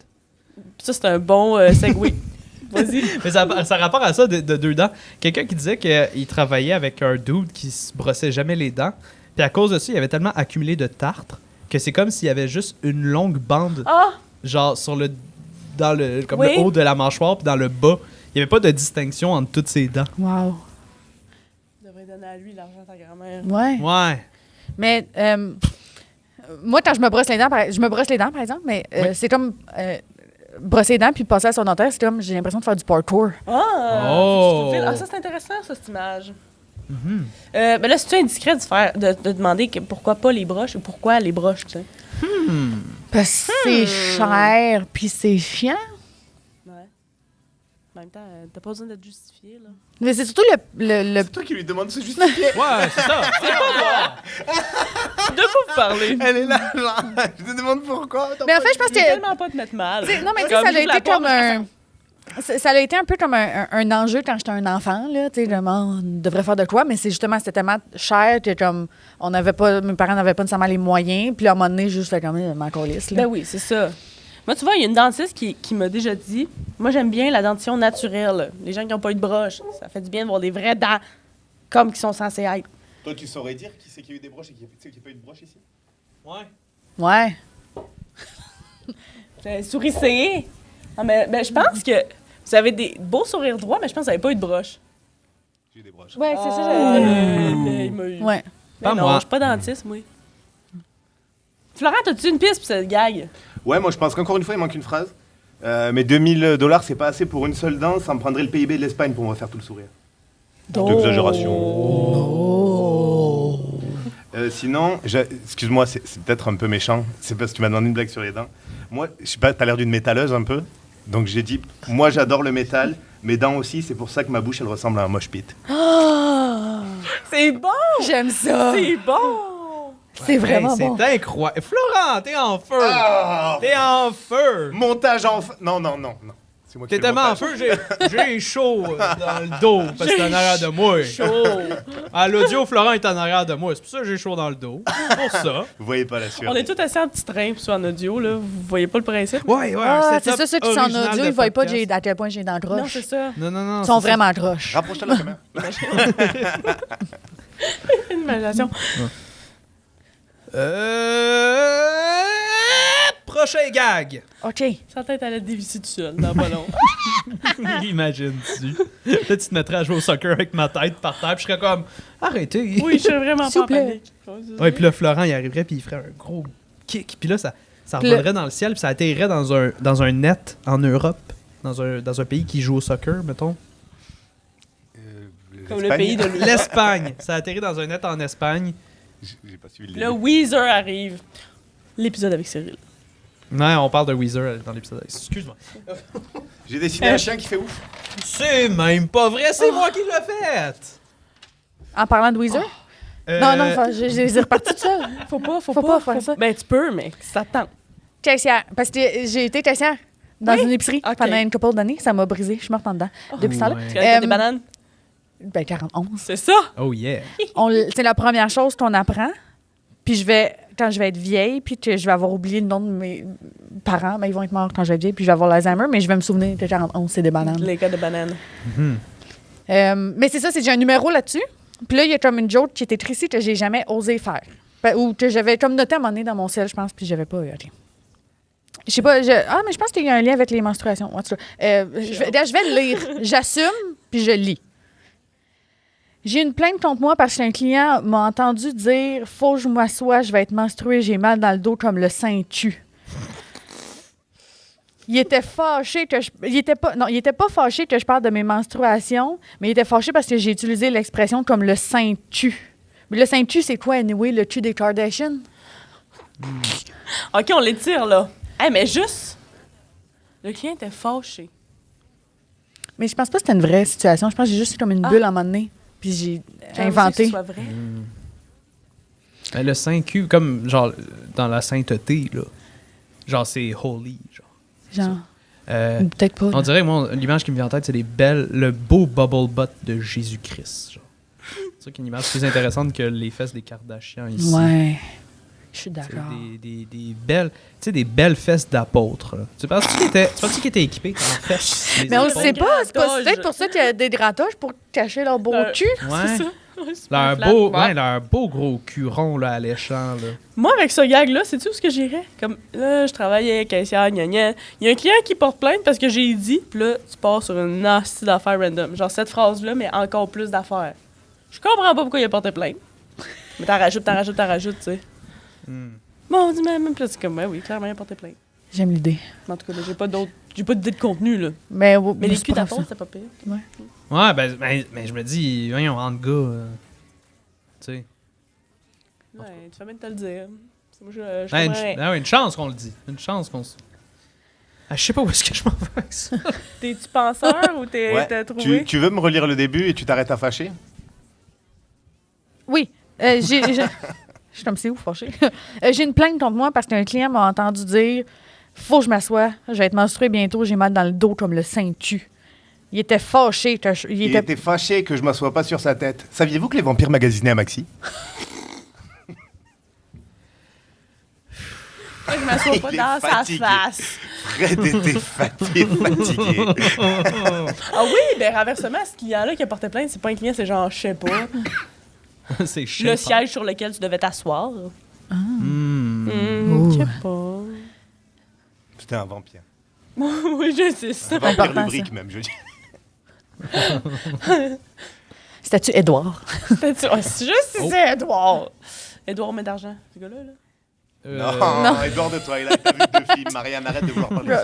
Ça, c'est un bon segue. Vas-y. Mais ça a rapport à ça de deux dents. Quelqu'un qui disait qu'il travaillait avec un dude qui se brossait jamais les dents. Puis à cause de ça, il avait tellement accumulé de tartre que c'est comme s'il y avait juste une longue bande, Ah! genre dans le comme Oui. le haut de la mâchoire puis dans le bas. Il n'y avait pas de distinction entre toutes ses dents. Wow. Tu devrais donner à lui l'argent à ta grand-mère. Ouais. Ouais. Mais moi, quand je me brosse les dents, je me brosse les dents, par exemple, mais Oui. c'est comme brosser les dents puis passer à son dentaire, c'est comme j'ai l'impression de faire du parkour. Ah! Oh! Ah, ça, c'est intéressant, ça, cette image. Ben là, c'est-tu indiscret de demander pourquoi pas les broches ou pourquoi les broches, tu sais? Parce que c'est cher puis c'est chiant. Ouais. En même temps, t'as pas besoin d'être justifié, là. Mais c'est surtout le C'est toi qui lui demande de se justifier. Ouais, c'est ça. De quoi vous parlez? Elle est là, genre, je te demande pourquoi. Mais en fait, je pense Je veux que tellement pas te mettre mal. tu sais, non, mais tu sais, Comme ça a j'ouvre la été porte, comme ça a été un peu comme un enjeu quand j'étais un enfant, là, tu sais, vraiment, on devrait faire de quoi, mais c'est justement, c'était tellement cher que comme, mes parents n'avaient pas nécessairement les moyens, puis à un moment donné, juste fait comme, m'en calisse, là. Ben oui, c'est ça. Moi, tu vois, il y a une dentiste qui m'a déjà dit, moi, j'aime bien la dentition naturelle. Les gens qui n'ont pas eu de broche, ça fait du bien de voir des vraies dents comme qui sont censées être. Toi, tu saurais dire qui c'est qui a eu des broches et qui n'a pas eu de broches ici? Ouais. Ouais. Sourissez. Non, mais ben, je pense que vous avez des beaux sourires droits, mais je pense que vous n'avez pas eu de broche. J'ai eu des broches. Ouais, c'est ça, Il m'a eu. Ouais. Ben Pas non, moi. je suis pas dentiste, moi. Florent, as-tu une piste pour cette gag? Ouais, moi je pense qu'encore une fois, il manque une phrase. Mais $2000, c'est pas assez pour une seule dent. Ça me prendrait le PIB de l'Espagne pour me refaire tout le sourire. D'exagération. Sinon, excuse-moi, c'est peut-être un peu méchant. C'est parce que tu m'as demandé une blague sur les dents. Moi, je sais pas, t'as l'air d'une métalleuse un peu. Donc j'ai dit, moi j'adore le métal, mes dents aussi, c'est pour ça que ma bouche elle ressemble à un mosh pit. C'est bon! J'aime ça. C'est bon! C'est vraiment Hey, bon. c'est incroyable. Florent, t'es en feu. Ah, T'es en feu. montage en feu. Non. C'est moi qui T'es fais le tellement en montage. feu, j'ai chaud dans le dos parce que t'es en arrière de moi. Chaud! À l'audio, Florent est en arrière de moi. C'est pour ça que j'ai chaud dans le dos. C'est pour ça. Vous voyez pas la sueur. On est tous assis en petit train, puis soit en audio, là. Vous voyez pas le principe? Ouais, ouais. Ah, un c'est setup ça, ceux qui sont en original audio, de ils voient pas podcast. à quel point j'ai dans le Non, croche. c'est ça. Non. Ils sont c'est ça. vraiment croches. Rapproche-toi de la caméra. Une imagination. Prochain gag. OK. Sa tête allait dévisser tout seul dans pas long. Imagine-tu. Là, tu te mettrais à jouer au soccer avec ma tête par terre, puis je serais comme, arrêtez. Oui, je suis vraiment S'il pas en vous plaît. panique. Ouais, puis là, Florent, il arriverait, puis il ferait un gros kick. Puis là, ça Puis là- revolerait dans le ciel, puis ça atterrirait dans un net en Europe, dans un pays qui joue au soccer, mettons. Comme le pays de L'Espagne. Ça atterrit dans un net en Espagne. J'ai pas suivi le Là, début. Weezer arrive. L'épisode avec Cyril. Ouais, on parle de Weezer dans l'épisode. Excuse-moi. J'ai dessiné un chien qui fait ouf. C'est même pas vrai, c'est moi qui l'ai fait! En parlant de Weezer? Non, non, j'ai reparti tout seul. Faut pas faire ça. Ben, tu peux, mais ça te tente. Caissière. Parce que j'ai été caissière dans Oui? une épicerie Ok. pendant une couple d'années. Ça m'a brisé. Je suis morte en dedans. Depuis ce temps-là. Ouais. Tu connais des Euh, bananes? Ben, 41. C'est ça? Oh yeah. C'est la première chose qu'on apprend. Puis quand je vais être vieille, puis que je vais avoir oublié le nom de mes parents, ben, ils vont être morts quand je vais être vieille, puis je vais avoir l'Alzheimer, mais je vais me souvenir que 41, c'est des bananes. Les cas de bananes. Mais c'est ça, c'est que j'ai un numéro là-dessus. Puis là, il y a comme une joke qui était triste que j'ai jamais osé faire. Ou que j'avais comme noté à un moment donné dans mon ciel, je pense, puis j'avais pas. OK. Je sais pas. Mais je pense qu'il y a un lien avec les menstruations. En tout cas, je vais le lire. J'assume, puis je lis. J'ai une plainte contre moi parce qu'un client m'a entendu dire « Faut que je m'assoie, je vais être menstruée, j'ai mal dans le dos comme le sein tue. » Il était fâché que il était pas fâché que je parle de mes menstruations, mais il était fâché parce que j'ai utilisé l'expression comme le sein tue. Mais le sein tue, c'est quoi, anyway, le tue des Kardashians? OK, on l'étire, là. Hey, mais juste... Le client était fâché. Mais je pense pas que c'était une vraie situation. Je pense que j'ai juste eu comme une bulle à un moment donné. Puis j'ai J'aimerais inventé. que ce soit vrai. Ben, le 5Q, comme genre dans la sainteté, là. Genre, c'est holy. Genre, On peut-être pas. là. dirait, moi, l'image qui me vient en tête, c'est le beau bubble butt de Jésus-Christ. Genre. C'est ça qui est une image plus intéressante que les fesses des Kardashians ici. Ouais. Je suis C'est d'accord. des belles, tu sais, des belles fesses d'apôtres. Là. Tu penses qu'ils étaient équipés en fesses? les Mais on le apôtres? sait pas. C'est pas Grattage. peut-être pour ça qu'il y a des grattage pour cacher leur beau cul. Ouais. C'est ça. Ouais, c'est pas flat. Leur beau gros curon là, alléchant. Là. Moi, avec ce gag-là, sais-tu où est-ce que j'irais? Comme, là, je travaillais caissière, gna gna. Il y a un client qui porte plainte parce que j'ai dit, puis là, tu pars sur une nasty d'affaires random. Genre cette phrase-là, mais encore plus d'affaires. Je comprends pas pourquoi il a porté plainte. Mais t'en rajoutes, tu sais. Bon, on dit même plus, c'est comme, ouais, oui, clairement, il a porté plainte. J'aime l'idée. Mais en tout cas, là, j'ai pas d'idée de contenu, là. Mais Mais les c'est culs pas d'apôtre, grave, c'était pas pire. Ouais, mais je me dis, voyons, entre gars. Tu sais. Ouais, tu fais bien de te le dire. C'est moi, je Ben, comprends. une chance qu'on le dit. Une chance qu'on se. Ah, je sais pas où est-ce que je m'en vais avec ça. T'es-tu penseur ou Ouais. t'as trouvé? Tu veux me relire le début et tu t'arrêtes à fâcher? Oui. Je suis comme c'est où, fâché. J'ai une plainte contre moi parce qu'un client m'a entendu dire faut que je m'assoie, je vais être menstruée bientôt, j'ai mal dans le dos comme le sein tue. Il était fâché. Il était fâché que je m'assois pas sur sa tête. Saviez-vous que les vampires magasinaient à Maxi? Je m'assois pas Il est dans sa fatigué. face. Fred était fatigué. Ah oui, ben renversement, ce client-là qui a porté plainte, c'est pas un client, c'est genre, je sais pas, C'est chiant. le siège sur lequel tu devais t'asseoir. Oh. Je sais pas. C'était un vampire. Oui, je sais ça. Un vampire important, lubrique même, je dis. C'était-tu Édouard? C'est juste si c'est Edouard. Edouard met d'argent, ce gars-là. Là. Non, Edouard de Twilight, t'as vu deux films. Marianne, arrête de vouloir parler de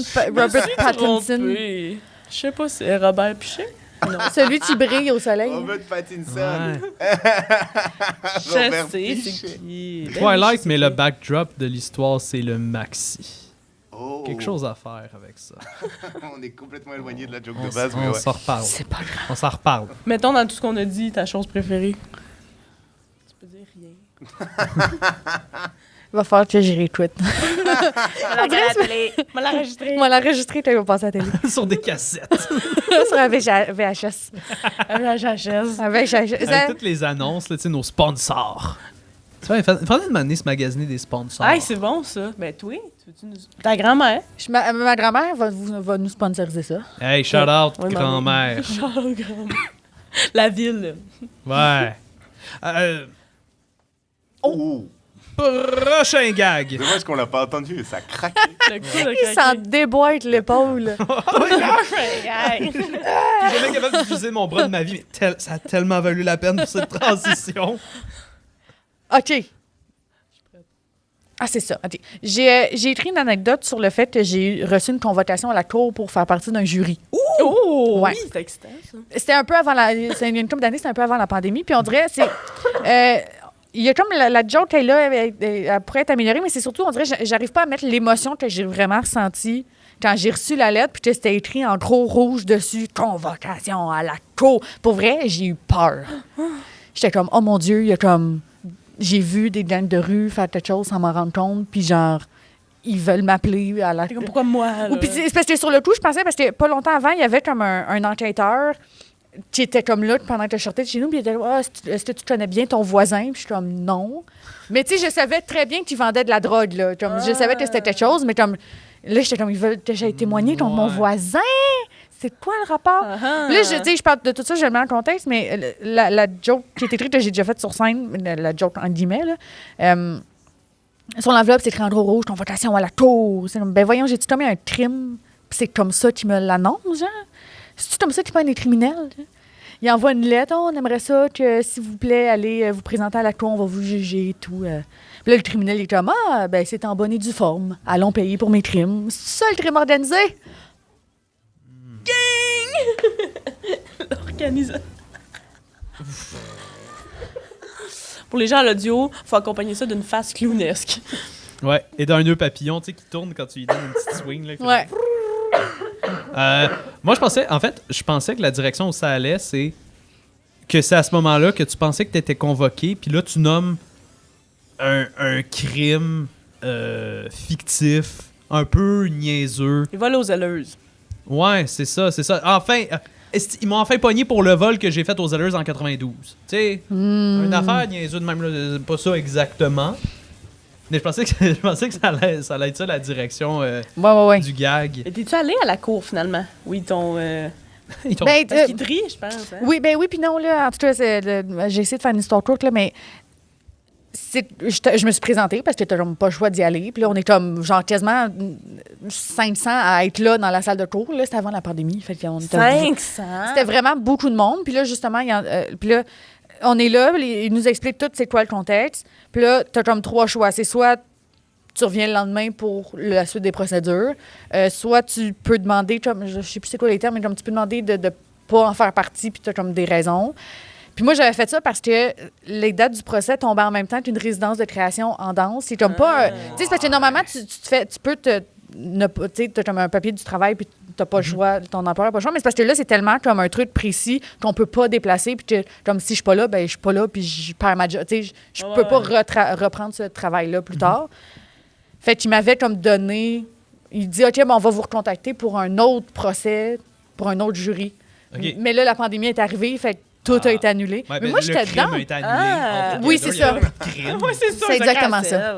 ça. Robert Pattinson. Trompé. Je sais pas, c'est Robert Piché. Non. Celui qui brille au soleil. Robert Pattinson. Ouais. Je Robert sais, Piché. c'est qui. Ben, Twilight, je sais mais qui. le backdrop de l'histoire, c'est le maxi. Oh. Quelque chose à faire avec ça. On est complètement éloigné de la joke On de base, mais ouais. s'en reparle. C'est pas grave. On s'en reparle. Mettons dans tout ce qu'on a dit, ta chose préférée. Tu peux dire rien. Il va falloir que j'y retweet. On l'a enregistré. On va l'enregistrer quand il va passer à la télé. Sur des cassettes. Sur un VHS. VHS. Un VHS. Avec toutes les annonces, là, tu sais, nos sponsors. Tu vois, il faudrait demander se magasiner des sponsors. Hey, c'est bon ça. Ben, toi, tu veux-tu nous. Ta grand-mère. Ma grand-mère va nous sponsoriser ça. Hey, shout out, Ouais, grand-mère. Charles grand-mère. La ville. Ouais. Oh. Prochain gag. Dommage qu'on l'a pas entendu, ça craque. Le coup de Il s'en déboîte l'épaule. Je suis jamais capable d'utiliser mon bras de ma vie, mais ça a tellement valu la peine pour cette transition. OK. Ah, c'est ça. OK. J'ai écrit une anecdote sur le fait que j'ai reçu une convocation à la cour pour faire partie d'un jury. Oh! Ouais. Oui, c'est excitant, ça. C'était un peu avant c'est une couple d'années, c'était un peu avant la pandémie. Puis on dirait, il y a comme la joke est là, elle pourrait être améliorée, mais c'est surtout, on dirait, j'arrive pas à mettre l'émotion que j'ai vraiment ressentie quand j'ai reçu la lettre, puis que c'était écrit en gros rouge dessus, convocation à la cour. Pour vrai, j'ai eu peur. J'étais comme, oh mon Dieu, il y a comme. J'ai vu des gangs de rue faire quelque chose sans m'en rendre compte, puis genre, ils veulent m'appeler à la... C'est comme, pourquoi moi, là? Ou puis c'est parce que sur le coup, je pensais, parce que pas longtemps avant, il y avait comme un enquêteur qui était comme là pendant que je sortais de chez nous, puis il était comme, est-ce que tu connais bien ton voisin? Puis je suis comme, non. Mais tu sais, je savais très bien qu'il vendait de la drogue, là. Comme, je savais que c'était quelque chose, mais comme, là, j'étais comme, ils veulent que j'aille témoigner contre mon voisin. C'est quoi le rapport? Là, je parle de tout ça, je le mets en contexte, mais la joke qui est écrite que j'ai déjà faite sur scène, la joke en guillemets, là, sur l'enveloppe, c'est écrit en gros rouge, convocation à la cour. C'est comme, ben voyons, j'ai-tu commis un crime? Puis c'est comme ça qu'ils me l'annoncent, genre? C'est-tu comme ça qu'ils prennent les criminels? Genre? Ils envoient une lettre, on aimerait ça que, s'il vous plaît, allez vous présenter à la cour, on va vous juger et tout. Puis là, le criminel est comme, ben c'est en bonne et due forme. Allons payer pour mes crimes. C'est ça le crime organisé? L'organisation. Pour les gens à l'audio, il faut accompagner ça d'une face clownesque. Ouais, et d'un nœud papillon, tu sais, qui tourne quand tu lui donnes une petite swing. Là, Ouais. Moi, je pensais que la direction où ça allait, c'est que c'est à ce moment-là que tu pensais que tu étais convoqué, puis là, tu nommes un crime fictif, un peu niaiseux. Ils volent aux zèleuses. Ouais, c'est ça. Enfin, ils m'ont enfin pogné pour le vol que j'ai fait aux Zellers en 92. Tu sais, une affaire niaiseuse de même, là, c'est pas ça exactement. Mais je pensais que ça allait être ça, la direction Ouais. du gag. Et t'es-tu allé à la cour, finalement? Oui, ton... Ils t'ont- Ben, Parce qu'ils trient, je pense. Hein? oui, puis non, là, en tout cas, j'ai essayé de faire une histoire courte, là, mais je me suis présentée parce que t'as comme pas le choix d'y aller. Puis là, on est comme, genre, quasiment 500 à être là dans la salle de cours. Là, c'était avant la pandémie. Fait qu'on était 500? C'était vraiment beaucoup de monde. Puis là, justement, puis là, on est là, ils nous expliquent tout c'est quoi le contexte. Puis là, t'as comme 3 choix. C'est soit tu reviens le lendemain pour la suite des procédures, soit tu peux demander, comme, je sais plus c'est quoi les termes, mais comme tu peux demander de pas en faire partie, puis t'as comme des raisons. Puis moi, j'avais fait ça parce que les dates du procès tombaient en même temps qu'une résidence de création en danse. C'est comme pas... Tu sais, c'est parce que normalement, tu peux te... Tu sais, t'as comme un papier du travail, puis t'as pas le choix, ton employeur n'a pas le choix. Mais c'est parce que là, c'est tellement comme un truc précis qu'on peut pas déplacer, puis que, comme si je suis pas là, ben je suis pas là, puis je perds ma job. Tu sais, je peux pas reprendre ce travail-là plus tard. Fait qu'il m'avait comme donné... Il dit, OK, ben, on va vous recontacter pour un autre procès, pour un autre jury. OK. Mais là, la pandémie est arrivée, fait que tout a été annulé. Ouais, mais moi, j'étais le crime dedans. a été annulé. Ah. Oui, c'est ça. Oui, c'est ça. C'est je exactement cancelle.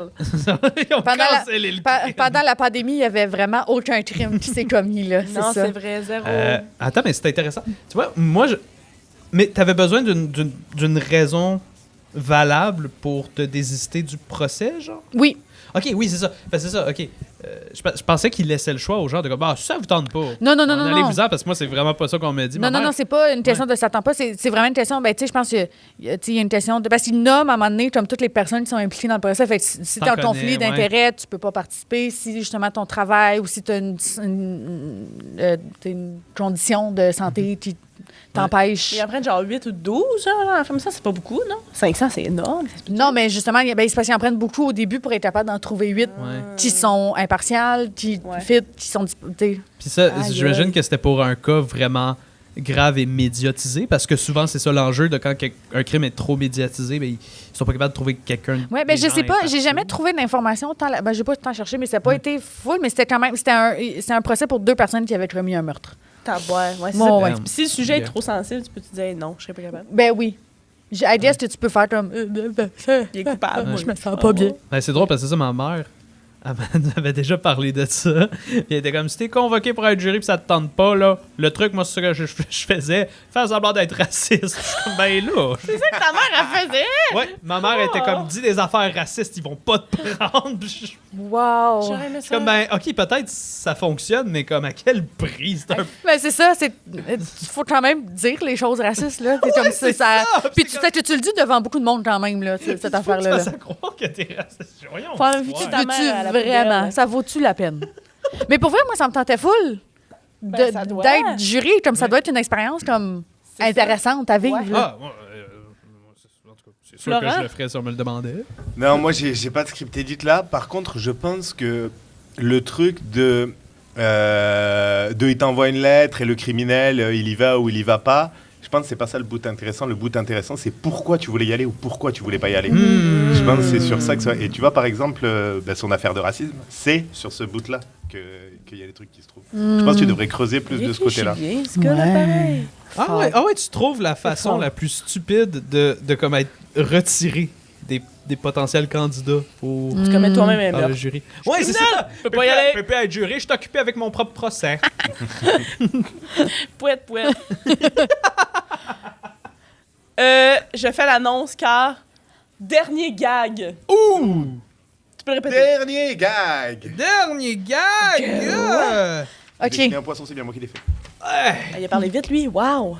Ils ont Pendant cancellé le crime. Pendant la pandémie, il n'y avait vraiment aucun crime qui s'est commis, là. Non, C'est ça. c'est vrai, zéro. Attends, mais c'est intéressant. Tu vois, mais t'avais besoin d'une raison valable pour te désister du procès, genre? Oui. OK, oui, c'est ça. Ben, c'est ça, OK. Je pensais qu'il laissait le choix aux gens de comme, ça vous tente pas. Non. Allez-vous-en, parce que moi, c'est vraiment pas ça qu'on m'a dit. Non, c'est pas une question de s'attend pas. C'est vraiment une question, ben, tu sais, je pense qu'il y a une question de. Parce qu'il nomme à un moment donné, comme toutes les personnes qui sont impliquées dans le procès. Fait que si tu as un conflit d'intérêt, tu peux pas participer. Si justement ton travail ou si tu as une condition de santé qui t'empêche. Ils en prennent genre 8 ou 12, genre, comme ça, c'est pas beaucoup, non? 500, c'est énorme. Non, mais justement, c'est parce qu'ils en prennent beaucoup au début pour être capable d'en trouver 8 qui sont impartials, qui fit, qui sont... Puis ça, j'imagine que c'était pour un cas vraiment grave et médiatisé, parce que souvent, c'est ça l'enjeu de quand un crime est trop médiatisé, ben, ils sont pas capables de trouver quelqu'un... Oui, mais je sais pas, j'ai jamais trouvé d'informations. J'ai pas tant cherché, mais ça n'a pas été full, mais c'était quand même... C'était un procès pour 2 personnes qui avaient commis un meurtre. Ouais, c'est Bon, ça. ouais. Puis si le sujet est trop sensible, tu peux te dire non, je serais pas capable. Ben oui. I guess que tu peux faire comme... Il est coupable. je me sens pas bien. Ben, c'est drôle parce que c'est ça, ma mère, Elle avait déjà parlé de ça. Puis elle était comme, si t'es convoqué pour être jury pis ça te tente pas, là, le truc, moi, c'est ça que je faisais, faire semblant d'être raciste. Je suis comme, ben là. C'est ça que ta mère, elle faisait? Ouais, ma mère était comme, dis des affaires racistes, ils vont pas te prendre. Puis je suis Wow! J'aurais aimé ça. comme, ben, ok, peut-être ça fonctionne, mais comme, à quel prix? C'est un Ben, c'est ça, il faut quand même dire les choses racistes, là. C'est comme c'est ça. ça, Puis c'est tu le dis devant beaucoup de monde quand même, là, cette Faut que tu affaire-là. fasses à croire que t'es raciste. Voyons. Faut enlever l'histoire. ta mère à la Veux-tu vraiment? poubelle. Ça vaut-tu la peine? Mais pour vrai, moi, ça me tentait full Ben, ça doit. d'être jury. Comme ça doit être une expérience comme C'est ça. intéressante à vivre. Ouais. là. Ah, moi, en tout cas, c'est sûr que Florent? je le ferais si on me le demandait. Non, moi, j'ai pas de script edit là. Par contre, je pense que le truc de il t'envoie une lettre et le criminel, il y va ou il y va pas. Je pense que c'est pas ça le bout intéressant. Le bout intéressant, c'est pourquoi tu voulais y aller ou pourquoi tu voulais pas y aller. Je pense que c'est sur ça que ça. Et tu vois, par exemple, son affaire de racisme, c'est sur ce bout-là qu'il y a des trucs qui se trouvent. Je pense que tu devrais creuser plus de ce côté-là. Bien, ce gars-là, Ouais. pareil. Ah ouais, tu trouves la façon fort. la plus stupide de comme être retiré des potentiels candidats pour Tu commets toi-même un par le meurtre. jury. Ouais, c'est ça. Je peux pas y aller. Je peux pas être juré, je suis occupé avec mon propre procès. Pouette. Je fais l'annonce car dernier gag. Ouh! Tu peux le répéter. Dernier gag. Dernier gag! Yeah! OK. Dessiner un poisson, c'est bien moi qui l'ai fait. Ouais. Ah, il a parlé vite, lui. Wow.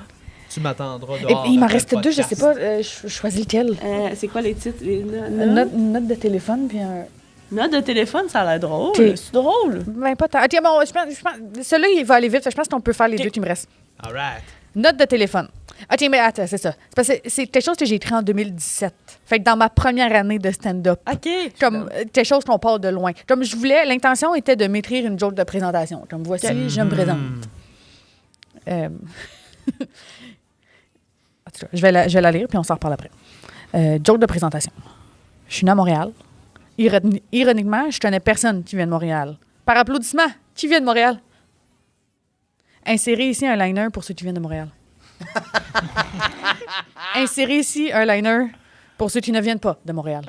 Tu m'attendras Et dehors. il m'en après reste le deux, je sais podcast. pas. Je choisis lequel. C'est quoi les titres? Une note de téléphone, puis un. Note de téléphone, ça a l'air drôle. Ok. C'est drôle. Ben, pas tant. OK, bon, je pense celui-là, il va aller vite. Fait que je pense qu'on peut faire les Ok. deux qui me restent. All right. Note de téléphone. OK, mais attends, c'est ça. C'est parce que c'est quelque chose que j'ai écrit en 2017. Fait que dans ma première année de stand-up. OK. Comme quelque chose qu'on part de loin. Comme je voulais, l'intention était de m'écrire une joke de présentation. Comme voici, je me présente. En tout cas, je vais la lire, puis on s'en reparle après. Joke de présentation. Je suis née à Montréal. Ironiquement, je connais personne qui vient de Montréal. Par applaudissement, qui vient de Montréal? Insérez ici un liner pour ceux qui viennent de Montréal. Insérez ici un liner pour ceux qui ne viennent pas de Montréal.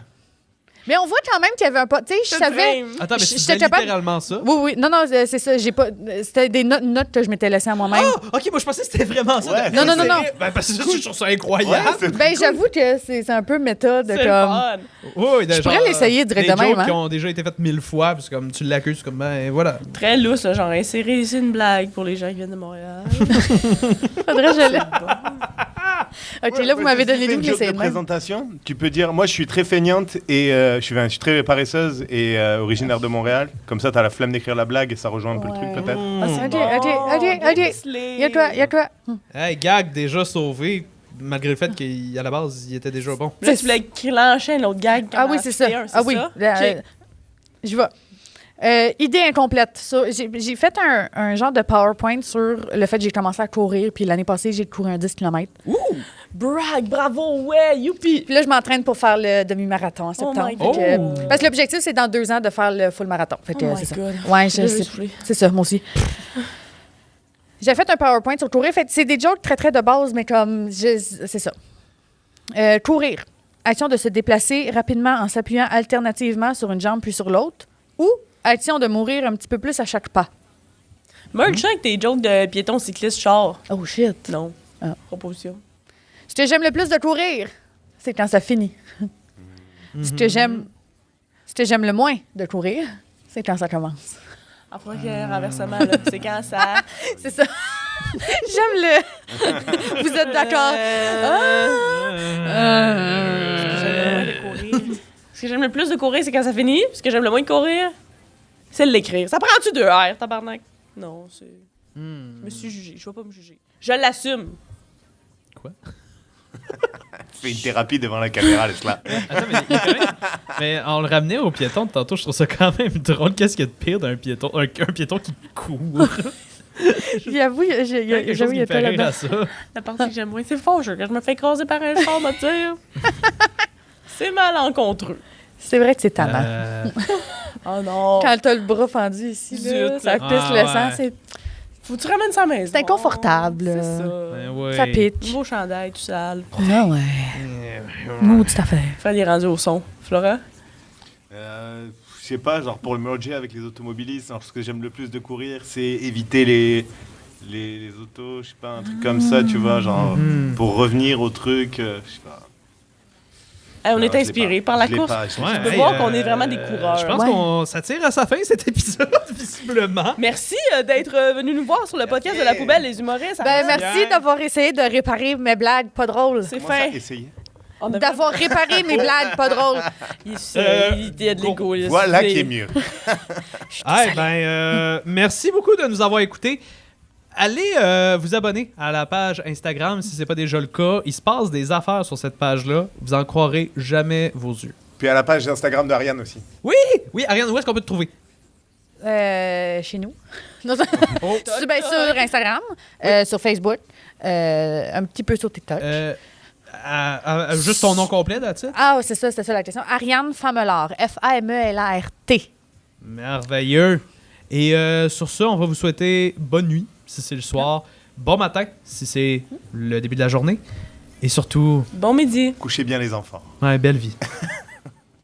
Mais on voit quand même qu'il y avait un pas. Tu sais, je savais. Attends, mais tu J'étais disais capable- littéralement ça? Oui. Non, c'est ça. J'ai pas. C'était des notes que je m'étais laissées à moi-même. Ah! Ok, moi je pensais que c'était vraiment ça. Ouais. Non. Ben, parce que je trouve ça incroyable. Ben, j'avoue que c'est un peu méta de C'est comme. fun. Oui, Je pourrais l'essayer direct des de même, jokes hein. qui ont déjà été faites 1000 fois, puis c'est comme tu l'accuses, comme ben voilà. Très lousse, là, genre insérer ici une blague pour les gens qui viennent de Montréal. Faudrait que je l'ai. OK, là, vous m'avez donné une l'idée, joke c'est de le même. présentation. Tu peux dire, moi je suis très feignante et je suis très paresseuse et originaire de Montréal. Comme ça, t'as la flemme d'écrire la blague et ça rejoint un peu le truc Ouais. peut-être. Ah, c'est OK, bon. OK. Décelé. Il y a toi. Hey, gag déjà sauvé, malgré le fait qu'à la base, il était déjà bon. Là, tu voulais clencher un autre gag. Ah oui, c'est ça. Ah oui. OK. Je vais. Idée incomplète. J'ai fait un genre de PowerPoint sur le fait que j'ai commencé à courir, puis l'année passée, j'ai couru un 10 km. Brag, bravo, ouais, youpi. Puis là, je m'entraîne pour faire le demi-marathon en septembre. my Fait que- God. Parce que l'objectif, c'est dans 2 ans de faire le full marathon. Fait que Oh my c'est ça. God. Ouais, Je vais c'est souffler. c'est ça, moi aussi. J'ai fait un PowerPoint sur courir. Fait que c'est des jokes très, très de base, mais comme, c'est ça. Courir. Action de se déplacer rapidement en s'appuyant alternativement sur une jambe puis sur l'autre. Ou action de mourir un petit peu plus à chaque pas. Merge avec tes jokes de piéton cycliste char. Oh shit. Non. Ah. Proposition. Ce que j'aime le plus de courir, c'est quand ça finit. Ce que j'aime le moins de courir, c'est quand ça commence. Après que renversement, là, c'est quand ça. C'est ça. J'aime le. Vous êtes d'accord? Ce que j'aime le plus de courir, c'est quand ça finit. Ce que j'aime le moins de courir, c'est de l'écrire. Ça prend-tu 2 R, tabarnak? Non, c'est. Je me suis jugée. Je vais pas me juger. Je l'assume. Quoi? Fais une thérapie devant la caméra, laisse-la. Attends, mais on le ramenait au piéton de tantôt, je trouve ça quand même drôle. Qu'est-ce qu'il y a de pire d'un piéton, un piéton qui court? J'avoue, Quelque chose j'avoue, qui il y me a fait pas rire là-dedans. à ça. La partie que j'aime moins, c'est faux, que je me fais écraser par un char, ma tire. C'est malencontreux. C'est vrai que c'est tannant. Oh non. Quand t'as le bras fendu ici, là, Zut. ça pisse Ah, le sang, ouais. c'est Faut que tu ramènes ça à la maison. C'est inconfortable. C'est ça. Ben ouais. ça pitch. Nouveau chandail, tout sale. Ah ouais. Maudite affaire. Faire des rendus au son. Flora? Je sais pas, genre pour le merger avec les automobilistes, genre, ce que j'aime le plus de courir, c'est éviter les autos, je sais pas, un truc comme ça, tu vois, genre pour revenir au truc, je sais pas. On Non, est je l'ai inspiré pas. par la Je l'ai course. pas, je l'ai Ouais, Tu peux hey, voir qu'on est vraiment des coureurs. Je pense Ouais. qu'on ça tire à sa fin cet épisode, visiblement. Merci d'être venu nous voir sur le podcast de La Poubelle des humoristes. Ben, merci d'avoir essayé de réparer mes blagues pas drôles. C'est Comment ça, fin. essayer? On a D'avoir réparé mes blagues pas drôles. Il y a de l'ego. il y a Voilà des- qui est mieux. Merci beaucoup de nous avoir écoutés. Allez vous abonner à la page Instagram si c'est pas déjà le cas. Il se passe des affaires sur cette page-là. Vous en croirez jamais vos yeux. Puis à la page Instagram d'Ariane aussi. Oui, Ariane, où est-ce qu'on peut te trouver? Chez nous. Non, bien sur Instagram, sur Facebook, un petit peu sur TikTok. Juste ton nom complet, that's it? Ah, c'était ça la question. Ariane Famelard, Famelart. Merveilleux. Et sur ça, on va vous souhaiter bonne nuit si c'est le soir, bon matin si c'est le début de la journée, et surtout, Bon midi. Couchez bien les enfants. ouais, belle vie.